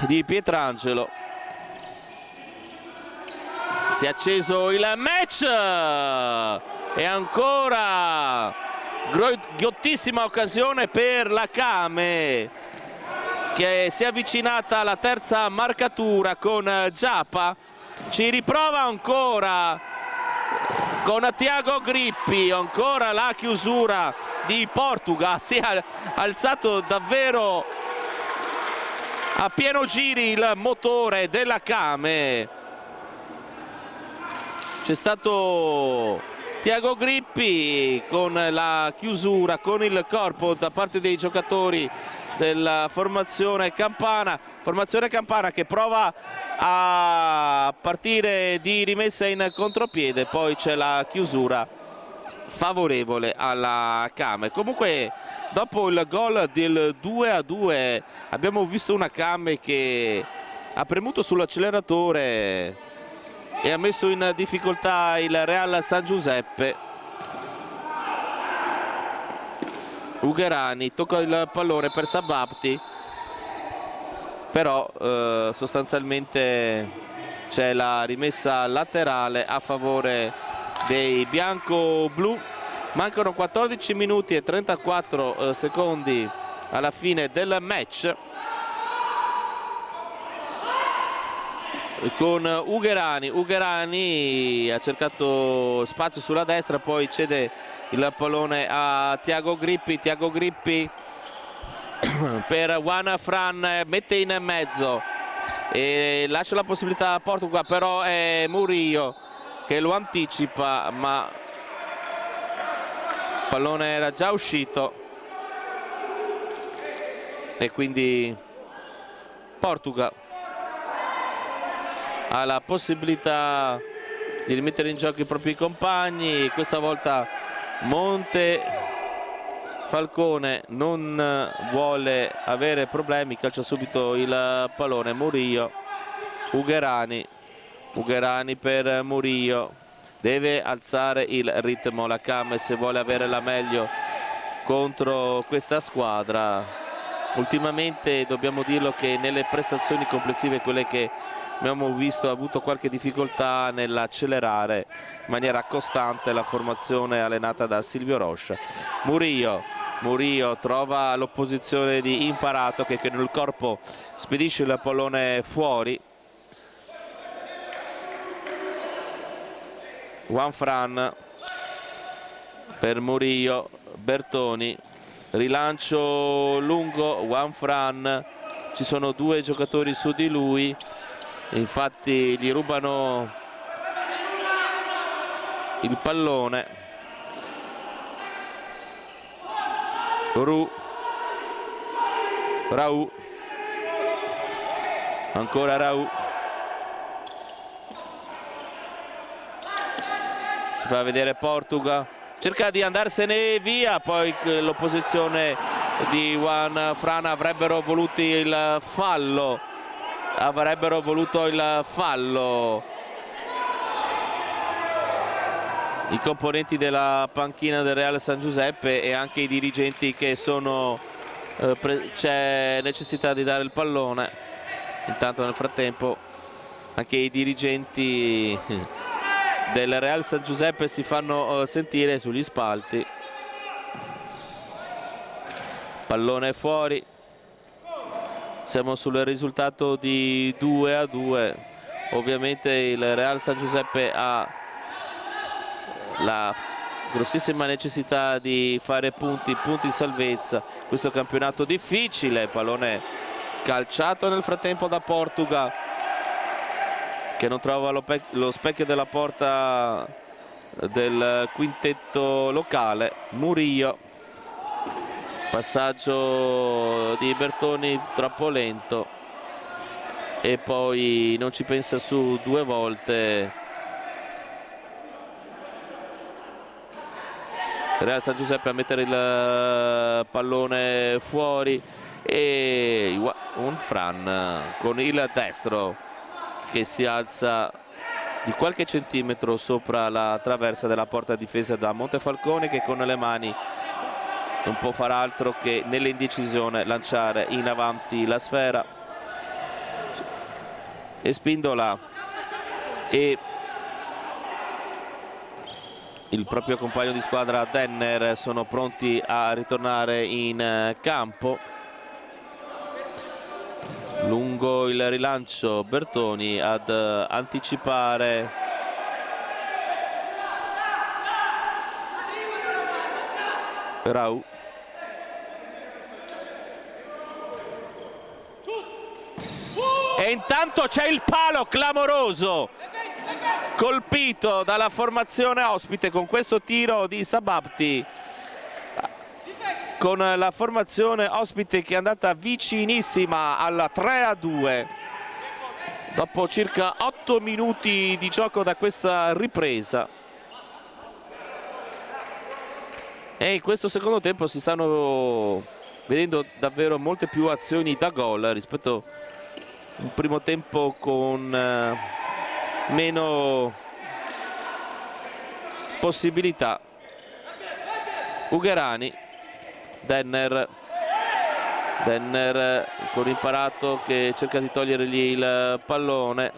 di Pietrangelo. Si è acceso il match e ancora ghiottissima occasione per la Came, che si è avvicinata alla terza marcatura con Giappa. Ci riprova ancora con Tiago Grippi, ancora la chiusura di Portuga. Si è alzato davvero a pieno giri il motore della Came. C'è stato Tiago Grippi con la chiusura, con il corpo da parte dei giocatori della formazione Campana che prova a partire di rimessa in contropiede, poi c'è la chiusura favorevole alla Came. Comunque dopo il gol del 2-2 abbiamo visto una Came che ha premuto sull'acceleratore e ha messo in difficoltà il Real San Giuseppe. Ugherani tocca il pallone per Sabapti, però sostanzialmente c'è la rimessa laterale a favore dei bianco-blu. Mancano 14 minuti e 34 secondi alla fine del match, con Ugherani ha cercato spazio sulla destra, poi cede il pallone a Tiago Grippi per Juan Fran, mette in mezzo e lascia la possibilità a Portugal, però è Murillo che lo anticipa, ma il pallone era già uscito e quindi Portugal ha la possibilità di rimettere in gioco i propri compagni. Questa volta Montefalcone non vuole avere problemi, calcia subito il pallone Murillo. Ugherani per Murillo, deve alzare il ritmo la Came se vuole avere la meglio contro questa squadra. Ultimamente dobbiamo dirlo che nelle prestazioni complessive, quelle che abbiamo visto ha avuto qualche difficoltà nell'accelerare in maniera costante la formazione allenata da Silvio Rocha. Murillo trova l'opposizione di Imparato che con il corpo spedisce il pallone fuori. Juanfran per Murillo, Bertoni, rilancio lungo, Juanfran, ci sono due giocatori su di lui, infatti gli rubano il pallone. Raù, ancora Raù, si fa vedere Portuga, cerca di andarsene via, poi l'opposizione di Juanfran avrebbero voluto il fallo, i componenti della panchina del Real San Giuseppe e anche i dirigenti che c'è necessità di dare il pallone. Intanto nel frattempo anche i dirigenti del Real San Giuseppe si fanno sentire sugli spalti. Pallone fuori, siamo sul risultato di 2-2. Ovviamente il Real San Giuseppe ha la grossissima necessità di fare punti in salvezza, questo campionato difficile. Pallone calciato nel frattempo da Portuga che non trova lo specchio della porta del quintetto locale. Murillo, passaggio di Bertoni troppo lento e poi non ci pensa su due volte Real San Giuseppe a mettere il pallone fuori, e Juanfran con il destro che si alza di qualche centimetro sopra la traversa della porta difesa da Montefalcone, che con le mani non può far altro che nell'indecisione lanciare in avanti la sfera. E Spindola e il proprio compagno di squadra Denner sono pronti a ritornare in campo. Lungo il rilancio, Bertoni ad anticipare Raù. E intanto c'è il palo clamoroso colpito dalla formazione ospite con questo tiro di Sababti, con la formazione ospite che è andata vicinissima alla 3-2 dopo circa 8 minuti di gioco da questa ripresa. E in questo secondo tempo si stanno vedendo davvero molte più azioni da gol rispetto a un primo tempo con meno possibilità. Ugherani, Denner con Imparato che cerca di togliergli il pallone,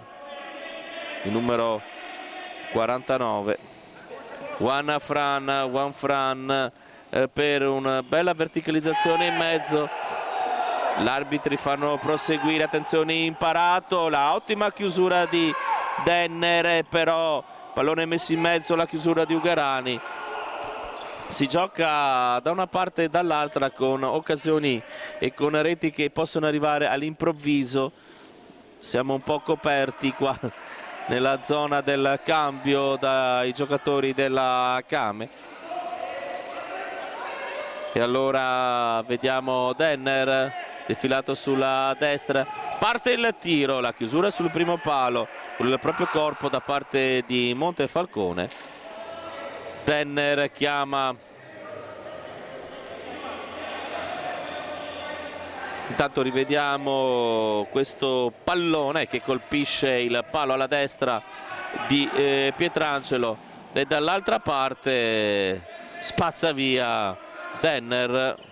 il numero 49. Juanfran per una bella verticalizzazione in mezzo. Gli arbitri fanno proseguire, attenzione Imparato, la ottima chiusura di Denner, però pallone messo in mezzo, la chiusura di Ugherani. Si gioca da una parte e dall'altra con occasioni e con reti che possono arrivare all'improvviso. Siamo un po' coperti qua nella zona del cambio dai giocatori della Came. E allora vediamo Denner defilato sulla destra, parte il tiro, la chiusura sul primo palo con il proprio corpo da parte di Montefalcone. Denner chiama, intanto rivediamo questo pallone che colpisce il palo alla destra di Pietrangelo e dall'altra parte spazza via Denner.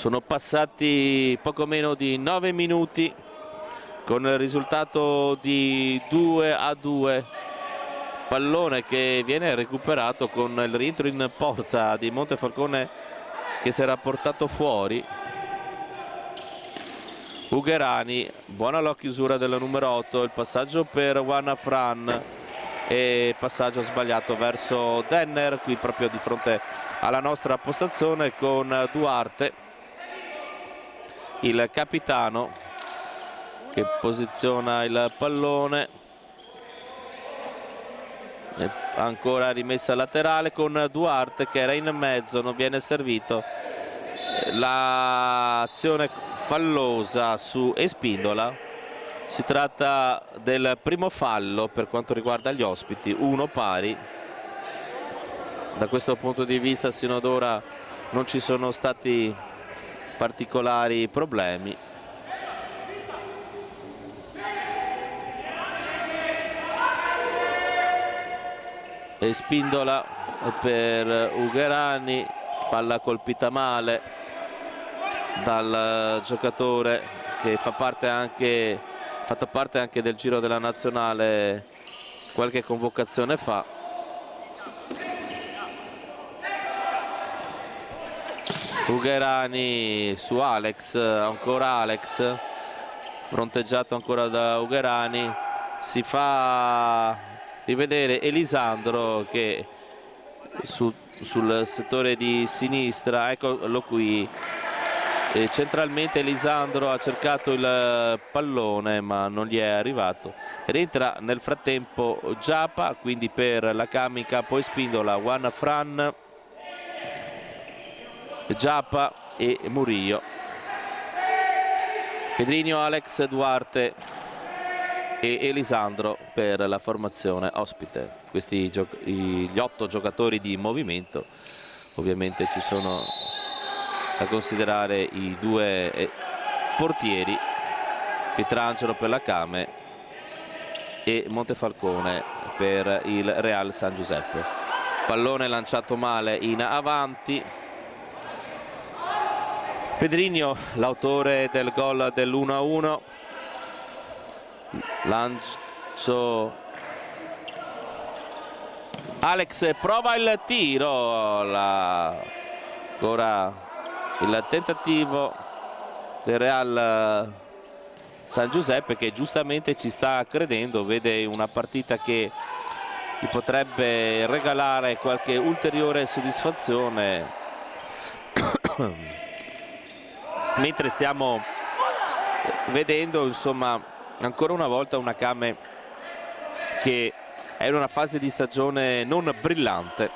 Sono passati poco meno di 9 minuti con il risultato di 2-2. Pallone che viene recuperato con il rientro in porta di Montefalcone che si era portato fuori. Ugherani, buona la chiusura del numero 8, il passaggio per Juan Fran e passaggio sbagliato verso Denner, qui proprio di fronte alla nostra postazione con Duarte, il capitano, che posiziona il pallone. E ancora rimessa laterale con Duarte che era in mezzo, non viene servito. L'azione fallosa su Espindola, si tratta del primo fallo per quanto riguarda gli ospiti, 1 pari. Da questo punto di vista sino ad ora non ci sono stati particolari problemi. Espindola per Ugherani, palla colpita male dal giocatore che fa fatto parte anche del giro della nazionale qualche convocazione fa. Ugherani su Alex, ancora Alex, fronteggiato ancora da Ugherani, si fa rivedere Elisandro che sul settore di sinistra, eccolo qui. E centralmente Elisandro ha cercato il pallone ma non gli è arrivato. Rientra nel frattempo Giapa, quindi per la Cami Campo Espindola Juan Fran, Giapa e Murillo. Pedrinho, Alex, Duarte e Elisandro per la formazione ospite. Questi gli 8 giocatori di movimento. Ovviamente ci sono da considerare i 2 portieri, Pietrangelo per la Came e Montefalcone per il Real San Giuseppe. Pallone lanciato male in avanti. Pedrinho, l'autore del gol dell'1-1, lancio, Alex prova il tiro, ancora il tentativo del Real San Giuseppe che giustamente ci sta credendo, vede una partita che gli potrebbe regalare qualche ulteriore soddisfazione mentre stiamo vedendo insomma ancora una volta una Came che è in una fase di stagione non brillante.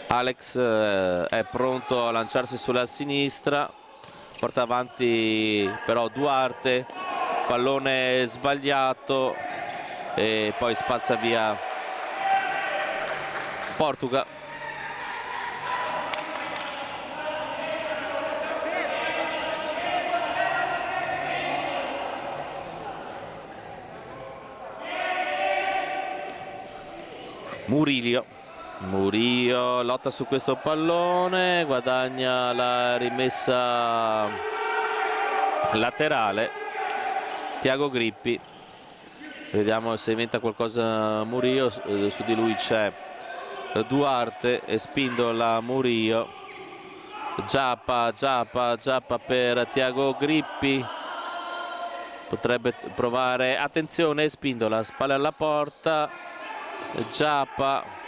Alex è pronto a lanciarsi sulla sinistra, porta avanti però Duarte, pallone sbagliato e poi spazza via Portuga. Murillo lotta su questo pallone, guadagna la rimessa laterale. Thiago Grippi, vediamo se inventa qualcosa Murillo, su di lui c'è Duarte, Espindola, Murillo, Giapa per Thiago Grippi, potrebbe provare, attenzione Espindola, spalle alla porta, Giapa,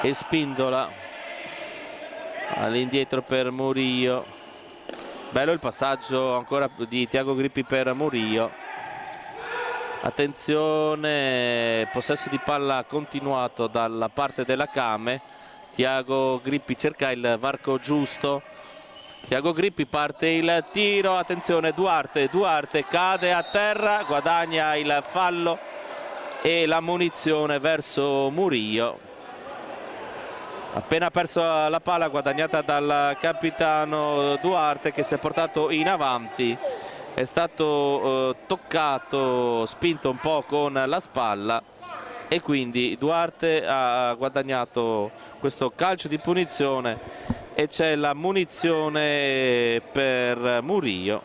Espindola all'indietro per Murillo, bello il passaggio ancora di Thiago Grippi per Murillo. Attenzione, possesso di palla continuato dalla parte della Came. Thiago Grippi cerca il varco giusto, Thiago Grippi, parte il tiro, attenzione Duarte cade a terra, guadagna il fallo e la munizione verso Murillo. Appena perso la palla guadagnata dal capitano Duarte che si è portato in avanti è stato toccato, spinto un po' con la spalla, e quindi Duarte ha guadagnato questo calcio di punizione e c'è la munizione per Murillo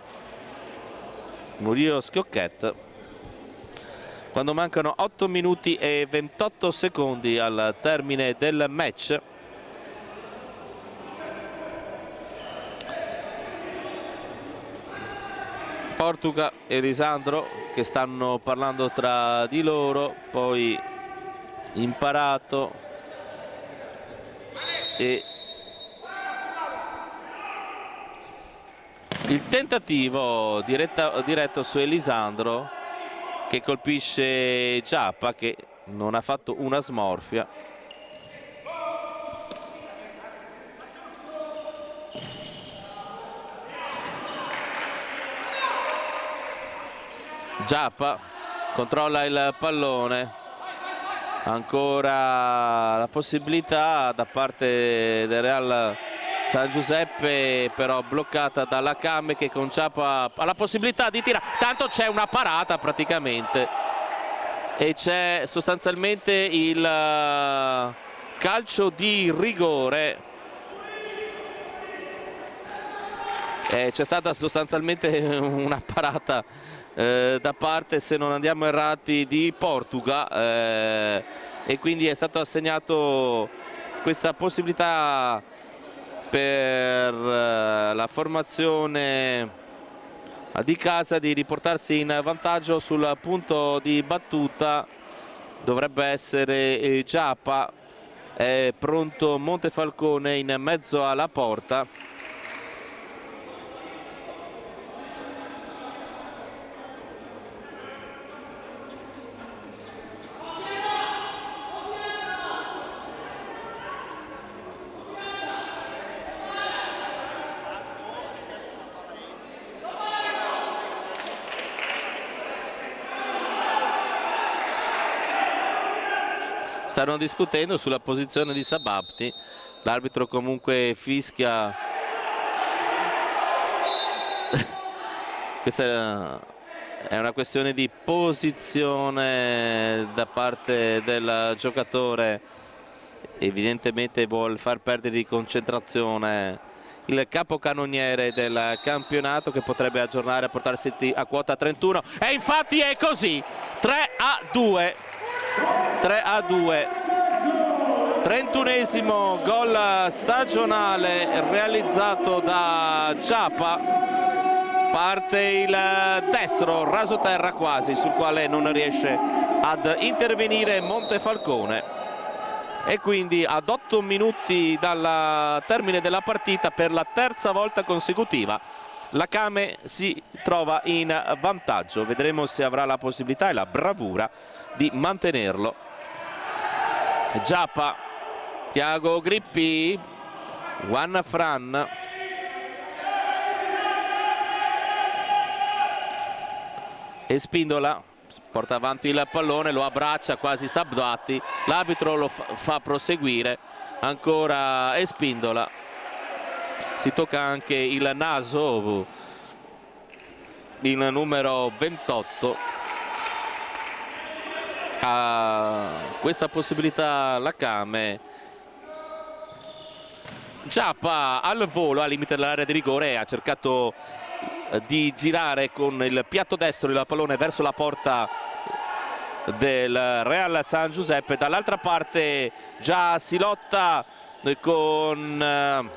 Schiocchet quando mancano 8 minuti e 28 secondi al termine del match. Portuga e Elisandro che stanno parlando tra di loro, poi Imparato e il tentativo diretto su Elisandro che colpisce Giappa, che non ha fatto una smorfia. Giappa controlla il pallone, ancora la possibilità da parte del Real San Giuseppe, però bloccata dalla Came, che con Giappa ha la possibilità di tirare, tanto c'è una parata praticamente e c'è sostanzialmente il calcio di rigore. C'è stata sostanzialmente una parata da parte, se non andiamo errati, di Portuga, e quindi è stato assegnato questa possibilità per la formazione di casa di riportarsi in vantaggio. Sul punto di battuta dovrebbe essere Giappa, è pronto Montefalcone in mezzo alla porta. Stanno discutendo sulla posizione di Sabapti, l'arbitro comunque fischia. Questa è una questione di posizione da parte del giocatore, evidentemente vuol far perdere di concentrazione il capocannoniere del campionato, che potrebbe aggiornare a portarsi a quota 31, e infatti è così. 3-2, 31esimo gol stagionale realizzato da Giappa. Parte il destro rasoterra quasi, sul quale non riesce ad intervenire Montefalcone, e quindi ad 8 minuti dal termine della partita, per la terza volta consecutiva la Came si trova in vantaggio. Vedremo se avrà la possibilità e la bravura di mantenerlo. Giappa, Tiago Grippi, Juan Fran, e Spindola porta avanti il pallone, lo abbraccia quasi Sabdotti, l'arbitro lo fa proseguire ancora, e Spindola si tocca anche il naso, il numero 28. Ha questa possibilità la Came. Giappa al volo, al limite dell'area di rigore, ha cercato di girare con il piatto destro il pallone verso la porta del Real San Giuseppe. Dall'altra parte già si lotta con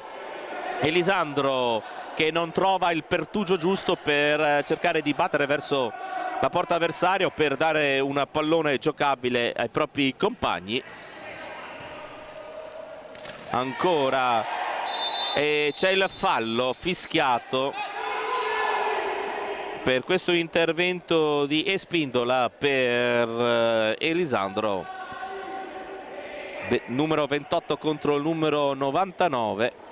Elisandro, che non trova il pertugio giusto per cercare di battere verso la porta avversaria, per dare un pallone giocabile ai propri compagni. Ancora, e c'è il fallo fischiato per questo intervento di Espindola per Elisandro, numero 28 contro il numero 99.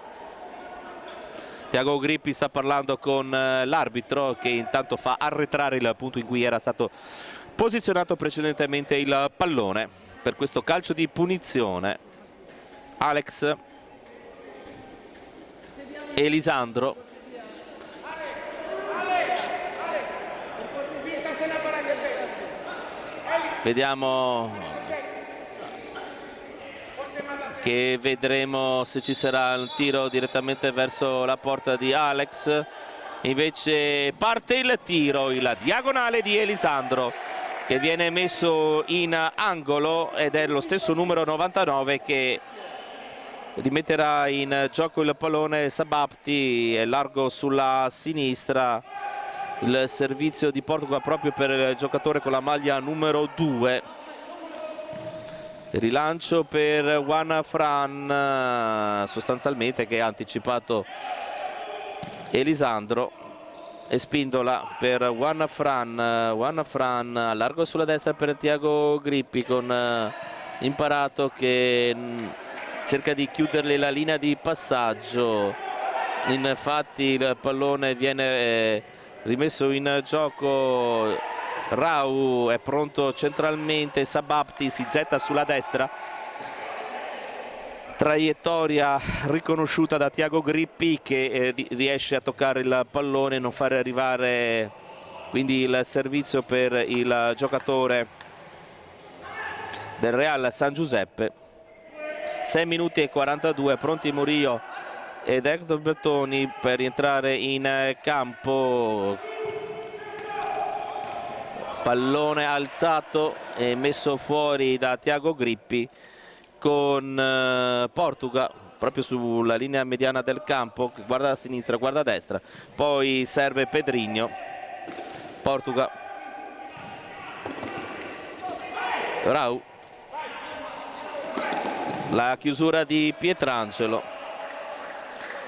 Tiago Grippi sta parlando con l'arbitro, che intanto fa arretrare il punto in cui era stato posizionato precedentemente il pallone per questo calcio di punizione. Alex, Elisandro, Vediamo che vedremo se ci sarà un tiro direttamente verso la porta di Alex. Invece parte il tiro, il diagonale di Elisandro, che viene messo in angolo, ed è lo stesso numero 99 che rimetterà in gioco il pallone. Sabapti è largo sulla sinistra, il servizio di Portugal proprio per il giocatore con la maglia numero 2. Rilancio per Juan Fran, sostanzialmente, che ha anticipato Elisandro, e spindola per Juan Fran, largo sulla destra per Thiago Grippi, con Imparato che cerca di chiuderle la linea di passaggio. Infatti il pallone viene rimesso in gioco. Rau è pronto centralmente, Sabapti si getta sulla destra, traiettoria riconosciuta da Thiago Grippi, che riesce a toccare il pallone e non fare arrivare quindi il servizio per il giocatore del Real San Giuseppe. 6 minuti e 42, pronti Murillo ed Hector Bertoni per rientrare in campo. Pallone alzato e messo fuori da Thiago Grippi, con Portugal proprio sulla linea mediana del campo, guarda a sinistra, guarda a destra, poi serve Pedrinho. Portugal, Rau, la chiusura di Pietrangelo,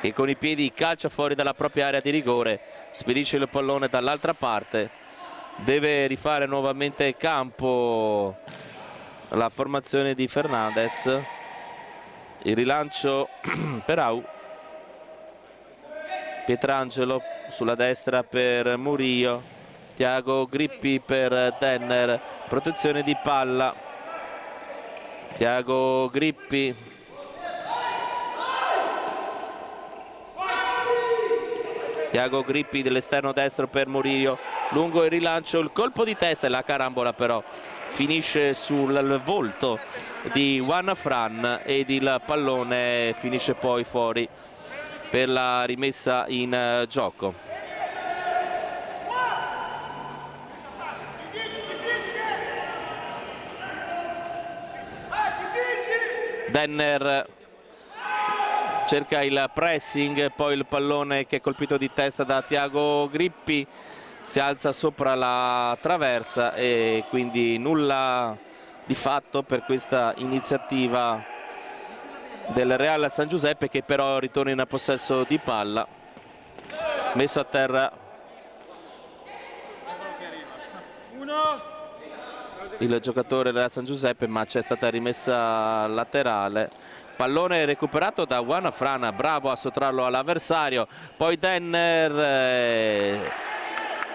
che con i piedi calcia fuori dalla propria area di rigore, spedisce il pallone dall'altra parte. Deve rifare nuovamente campo la formazione di Fernandez. Il rilancio per Rau, Pietrangelo sulla destra per Murillo, Thiago Grippi per Denner, protezione di palla, Thiago Grippi, dell'esterno destro per Murillo, lungo il rilancio, il colpo di testa e la carambola però finisce sul volto di Juan Fran ed il pallone finisce poi fuori per la rimessa in gioco. Denner cerca il pressing, poi il pallone che è colpito di testa da Thiago Grippi si alza sopra la traversa e quindi nulla di fatto per questa iniziativa del Real San Giuseppe, che però ritorna in possesso di palla. Messo a terra il giocatore del Real San Giuseppe, ma c'è stata rimessa laterale. Pallone recuperato da Juan Fran, bravo a sottrarlo all'avversario, poi Denner,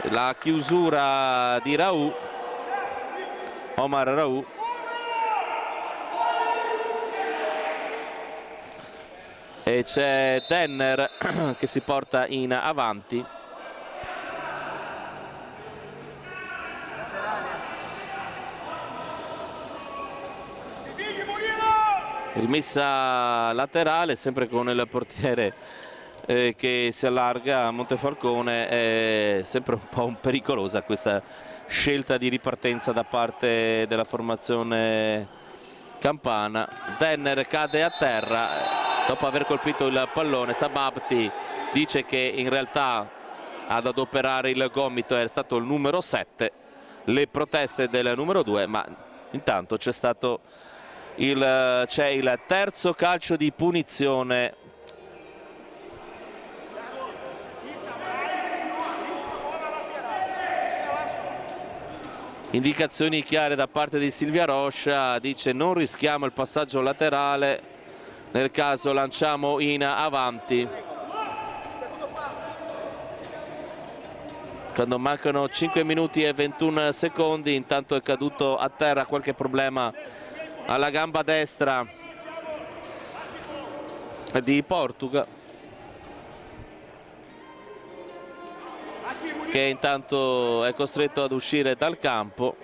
la chiusura di Rau, Omar Rau, e c'è Denner che si porta in avanti. Rimessa laterale, sempre con il portiere che si allarga a Montefalcone. È sempre un po' pericolosa questa scelta di ripartenza da parte della formazione campana. Denner cade a terra dopo aver colpito il pallone. Sabapti dice che in realtà ad adoperare il gomito è stato il numero 7, le proteste del numero 2, ma intanto c'è stato c'è il terzo calcio di punizione. Indicazioni chiare da parte di Silvia Roscia, dice non rischiamo il passaggio laterale, nel caso lanciamo in avanti. Quando mancano 5 minuti e 21 secondi, intanto è caduto a terra, qualche problema alla gamba destra di Portugal, che intanto è costretto ad uscire dal campo.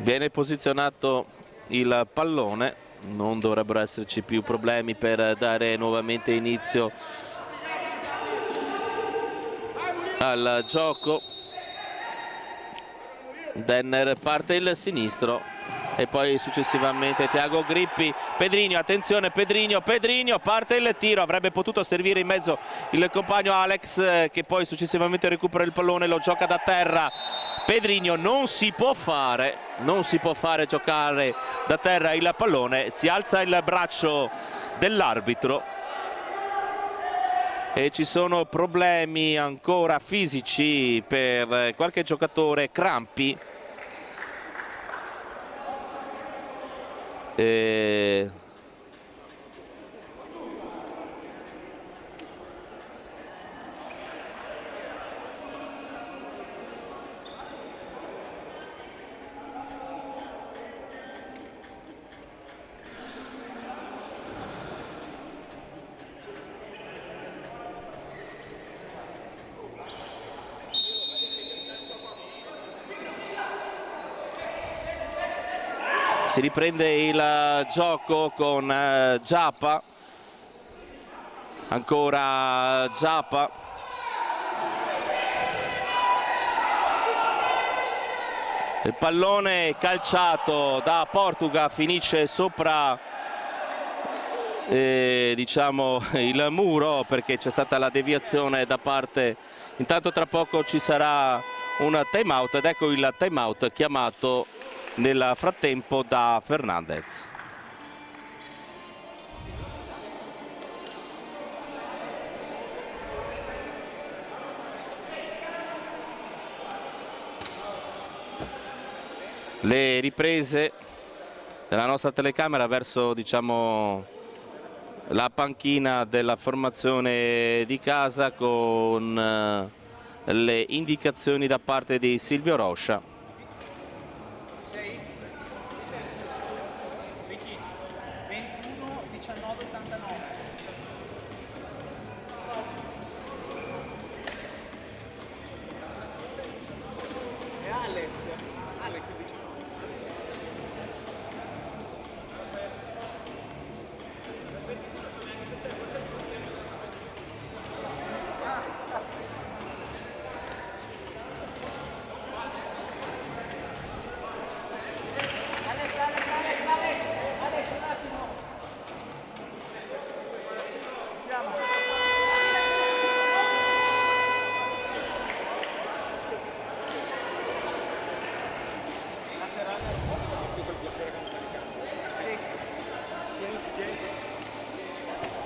Viene posizionato il pallone, non dovrebbero esserci più problemi per dare nuovamente inizio al gioco. Denner parte il sinistro e poi successivamente Thiago Grippi. Pedrinho, attenzione, Pedrinho, parte il tiro, avrebbe potuto servire in mezzo il compagno Alex, che poi successivamente recupera il pallone, lo gioca da terra. Pedrinho, non si può fare giocare da terra il pallone, si alza il braccio dell'arbitro e ci sono problemi ancora fisici per qualche giocatore, crampi. Si riprende il gioco con Giappa, ancora Giappa, il pallone calciato da Portuga finisce sopra diciamo il muro, perché c'è stata la deviazione da parte. Intanto tra poco ci sarà un time out ed ecco il time out chiamato nel frattempo da Fernandez. Le riprese della nostra telecamera verso, diciamo, la panchina della formazione di casa, con le indicazioni da parte di Silvio Roscia.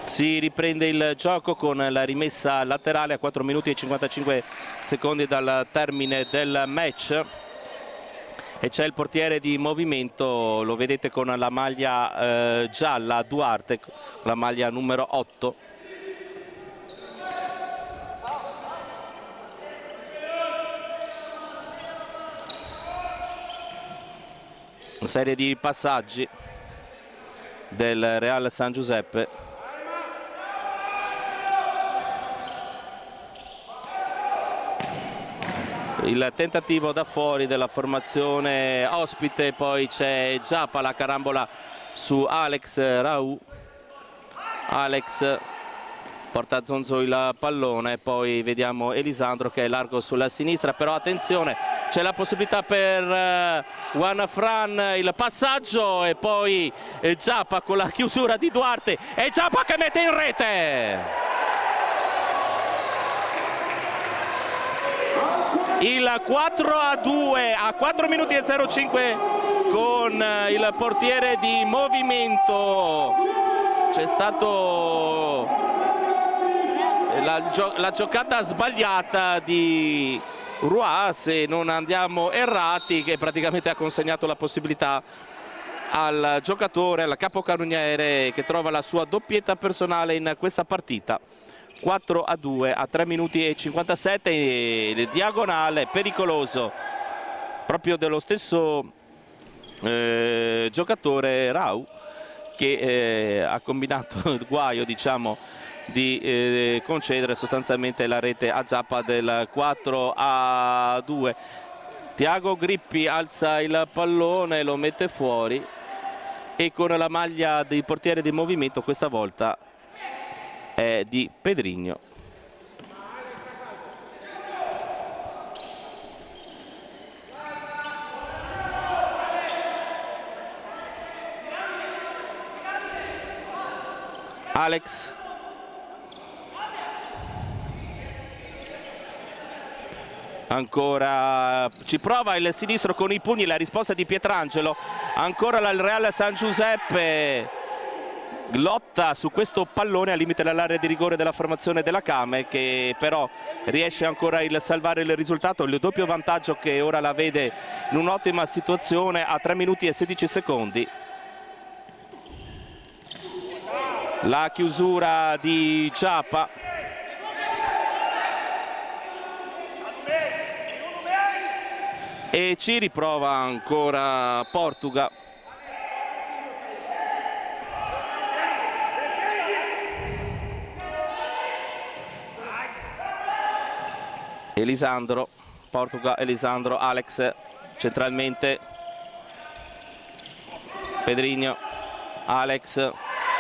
Si riprende il gioco con la rimessa laterale a 4 minuti e 55 secondi dal termine del match e c'è il portiere di movimento, lo vedete con la maglia gialla, Duarte, la maglia numero 8. Una serie di passaggi del Real San Giuseppe. Il tentativo da fuori della formazione ospite, poi c'è Giappa, la carambola su Alex Raul. Alex porta a Zonzo il pallone, poi vediamo Elisandro che è largo sulla sinistra, però attenzione, c'è la possibilità per Juan Fran, il passaggio e poi Giappa con la chiusura di Duarte e Giappa che mette in rete! Il 4-2 a 4 minuti e 05 con il portiere di movimento. C'è stato la giocata sbagliata di Roy, se non andiamo errati, che praticamente ha consegnato la possibilità al giocatore, al capocannoniere, che trova la sua doppietta personale in questa partita. 4-2 a 3 minuti e 57, il diagonale pericoloso proprio dello stesso giocatore Rau, che ha combinato il guaio, diciamo, di concedere sostanzialmente la rete a Giappa del 4-2. Tiago Grippi alza il pallone, lo mette fuori e con la maglia del portiere di movimento questa volta è di Pedrinho. Alex. Ancora ci prova il sinistro con i pugni, la risposta di Pietrangelo. Ancora il Real San Giuseppe lotta su questo pallone al limite dell'area di rigore della formazione della Came, che però riesce ancora a salvare il risultato. Il doppio vantaggio che ora la vede in un'ottima situazione a 3 minuti e 16 secondi. La chiusura di Ciapa. E ci riprova ancora Portuga. Elisandro, Portuga, Elisandro, Alex centralmente. Pedrinho, Alex,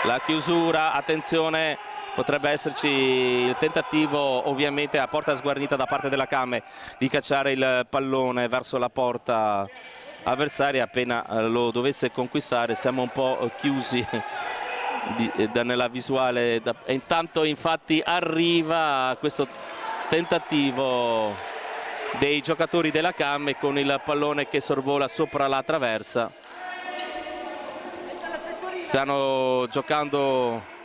la chiusura, attenzione. Potrebbe esserci il tentativo ovviamente a porta sguarnita da parte della Came di cacciare il pallone verso la porta avversaria. Appena lo dovesse conquistare siamo un po' chiusi nella visuale. E intanto infatti arriva questo tentativo dei giocatori della Came con il pallone che sorvola sopra la traversa. Stanno giocando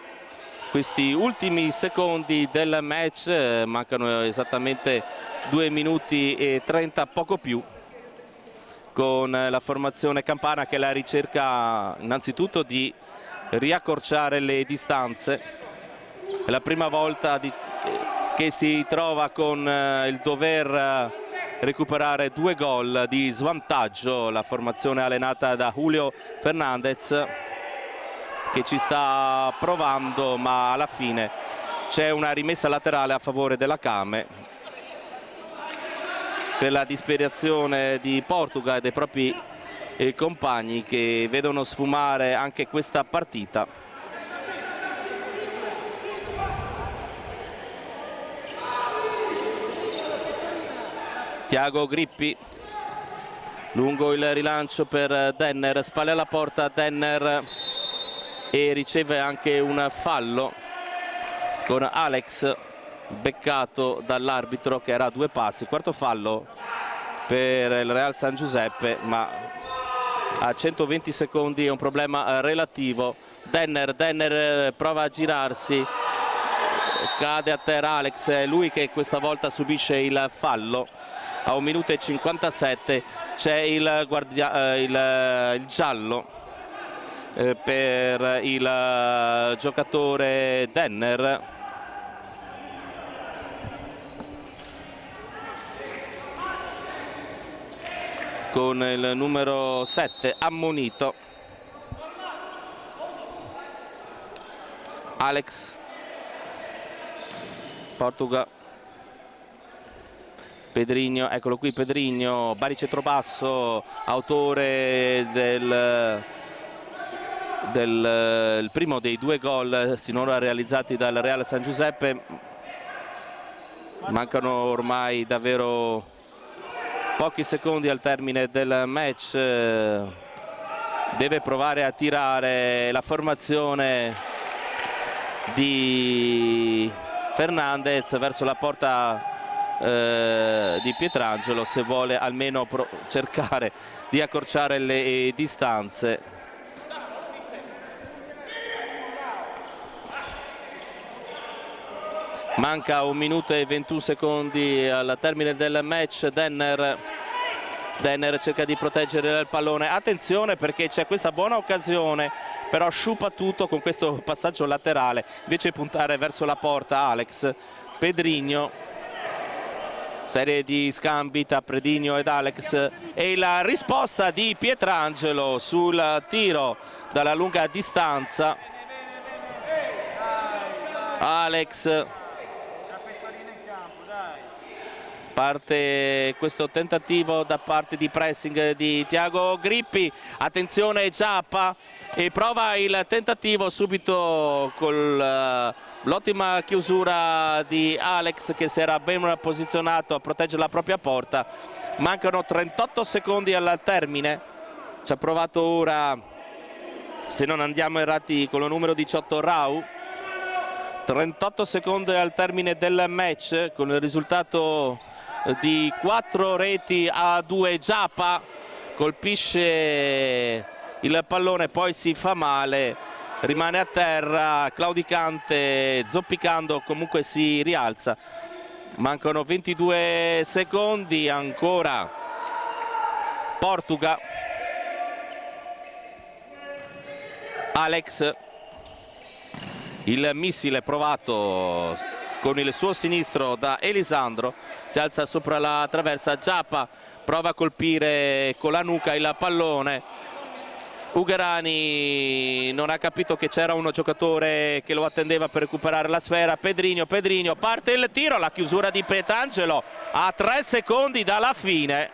questi ultimi secondi del match, mancano esattamente 2 minuti e 30, poco più, con la formazione campana che è la ricerca innanzitutto di riaccorciare le distanze. È la prima volta che si trova con il dover recuperare 2 gol di svantaggio la formazione allenata da Julio Fernandez, che ci sta provando, ma alla fine c'è una rimessa laterale a favore della Came per la disperazione di Portuga e dei propri compagni, che vedono sfumare anche questa partita. Tiago Grippi, lungo il rilancio per Denner, spalle alla porta Denner, e riceve anche un fallo con Alex beccato dall'arbitro, che era a 2 passi. Quarto fallo per il Real San Giuseppe, ma a 120 secondi è un problema relativo. Denner prova a girarsi, cade a terra Alex, è lui che questa volta subisce il fallo. A 1 minuto e 57 c'è il giallo per il giocatore Denner. Con il numero 7 ammonito. Alex, Portuga, Pedrinho, eccolo qui Pedrinho, baricentro-basso, autore del primo dei 2 gol sinora realizzati dal Real San Giuseppe. Mancano ormai davvero pochi secondi al termine del match. Deve provare a tirare la formazione di Fernandez verso la porta di Pietrangelo, se vuole almeno cercare di accorciare le distanze. Manca 1 minuto e 21 secondi al termine del match. Denner cerca di proteggere il pallone. Attenzione, perché c'è questa buona occasione, però sciupa tutto con questo passaggio laterale, invece di puntare verso la porta Alex. Pedrinho, serie di scambi tra Pedrinho ed Alex, e la risposta di Pietrangelo sul tiro dalla lunga distanza. Alex Parte questo tentativo da parte di pressing di Thiago Grippi, attenzione Giappa, e prova il tentativo subito con l'ottima chiusura di Alex, che si era ben posizionato a proteggere la propria porta. Mancano 38 secondi al termine, ci ha provato ora, se non andiamo errati, con il numero 18 Rau. 38 secondi al termine del match, con il risultato di 4 reti a 2. Giappa colpisce il pallone, poi si fa male, rimane a terra, claudicante, zoppicando, comunque si rialza. Mancano 22 secondi, ancora Portuga. Alex, il missile provato con il suo sinistro da Elisandro, si alza sopra la traversa. Giappa prova a colpire con la nuca il pallone. Ugherani non ha capito che c'era uno giocatore che lo attendeva per recuperare la sfera. Pedrinho, parte il tiro, la chiusura di Petangelo a 3 secondi dalla fine.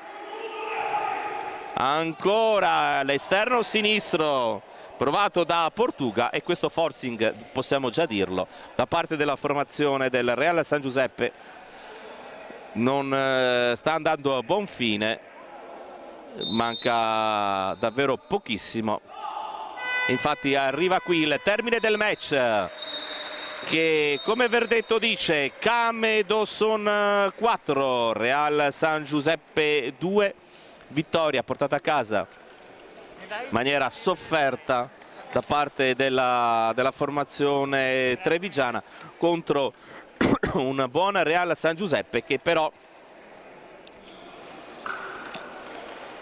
Ancora l'esterno sinistro provato da Portuga, e questo forcing, possiamo già dirlo, da parte della formazione del Real San Giuseppe non sta andando a buon fine. Manca davvero pochissimo, infatti arriva qui il termine del match, che come verdetto dice Camedosson 4, Real San Giuseppe 2. Vittoria portata a casa in maniera sofferta da parte della formazione trevigiana contro un buon Real San Giuseppe, che però,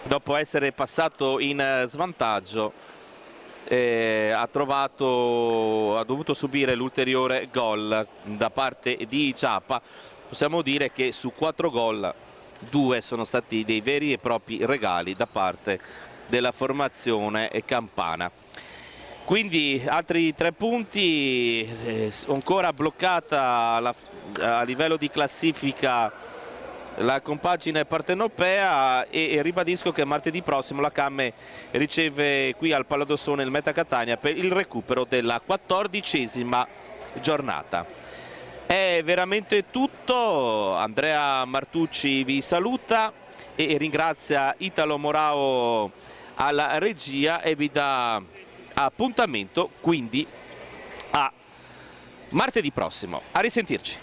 dopo essere passato in svantaggio, ha dovuto subire l'ulteriore gol da parte di Giappa. Possiamo dire che su 4 gol 2 sono stati dei veri e propri regali da parte della formazione campana. Quindi altri 3 punti, ancora bloccata a livello di classifica la compagine partenopea, e ribadisco che martedì prossimo la Camme riceve qui al Palladossone il Meta Catania per il recupero della 14ª giornata. È veramente tutto. Andrea Martucci vi saluta e ringrazia Italo Morao alla regia e vi dà appuntamento quindi a martedì prossimo. A risentirci.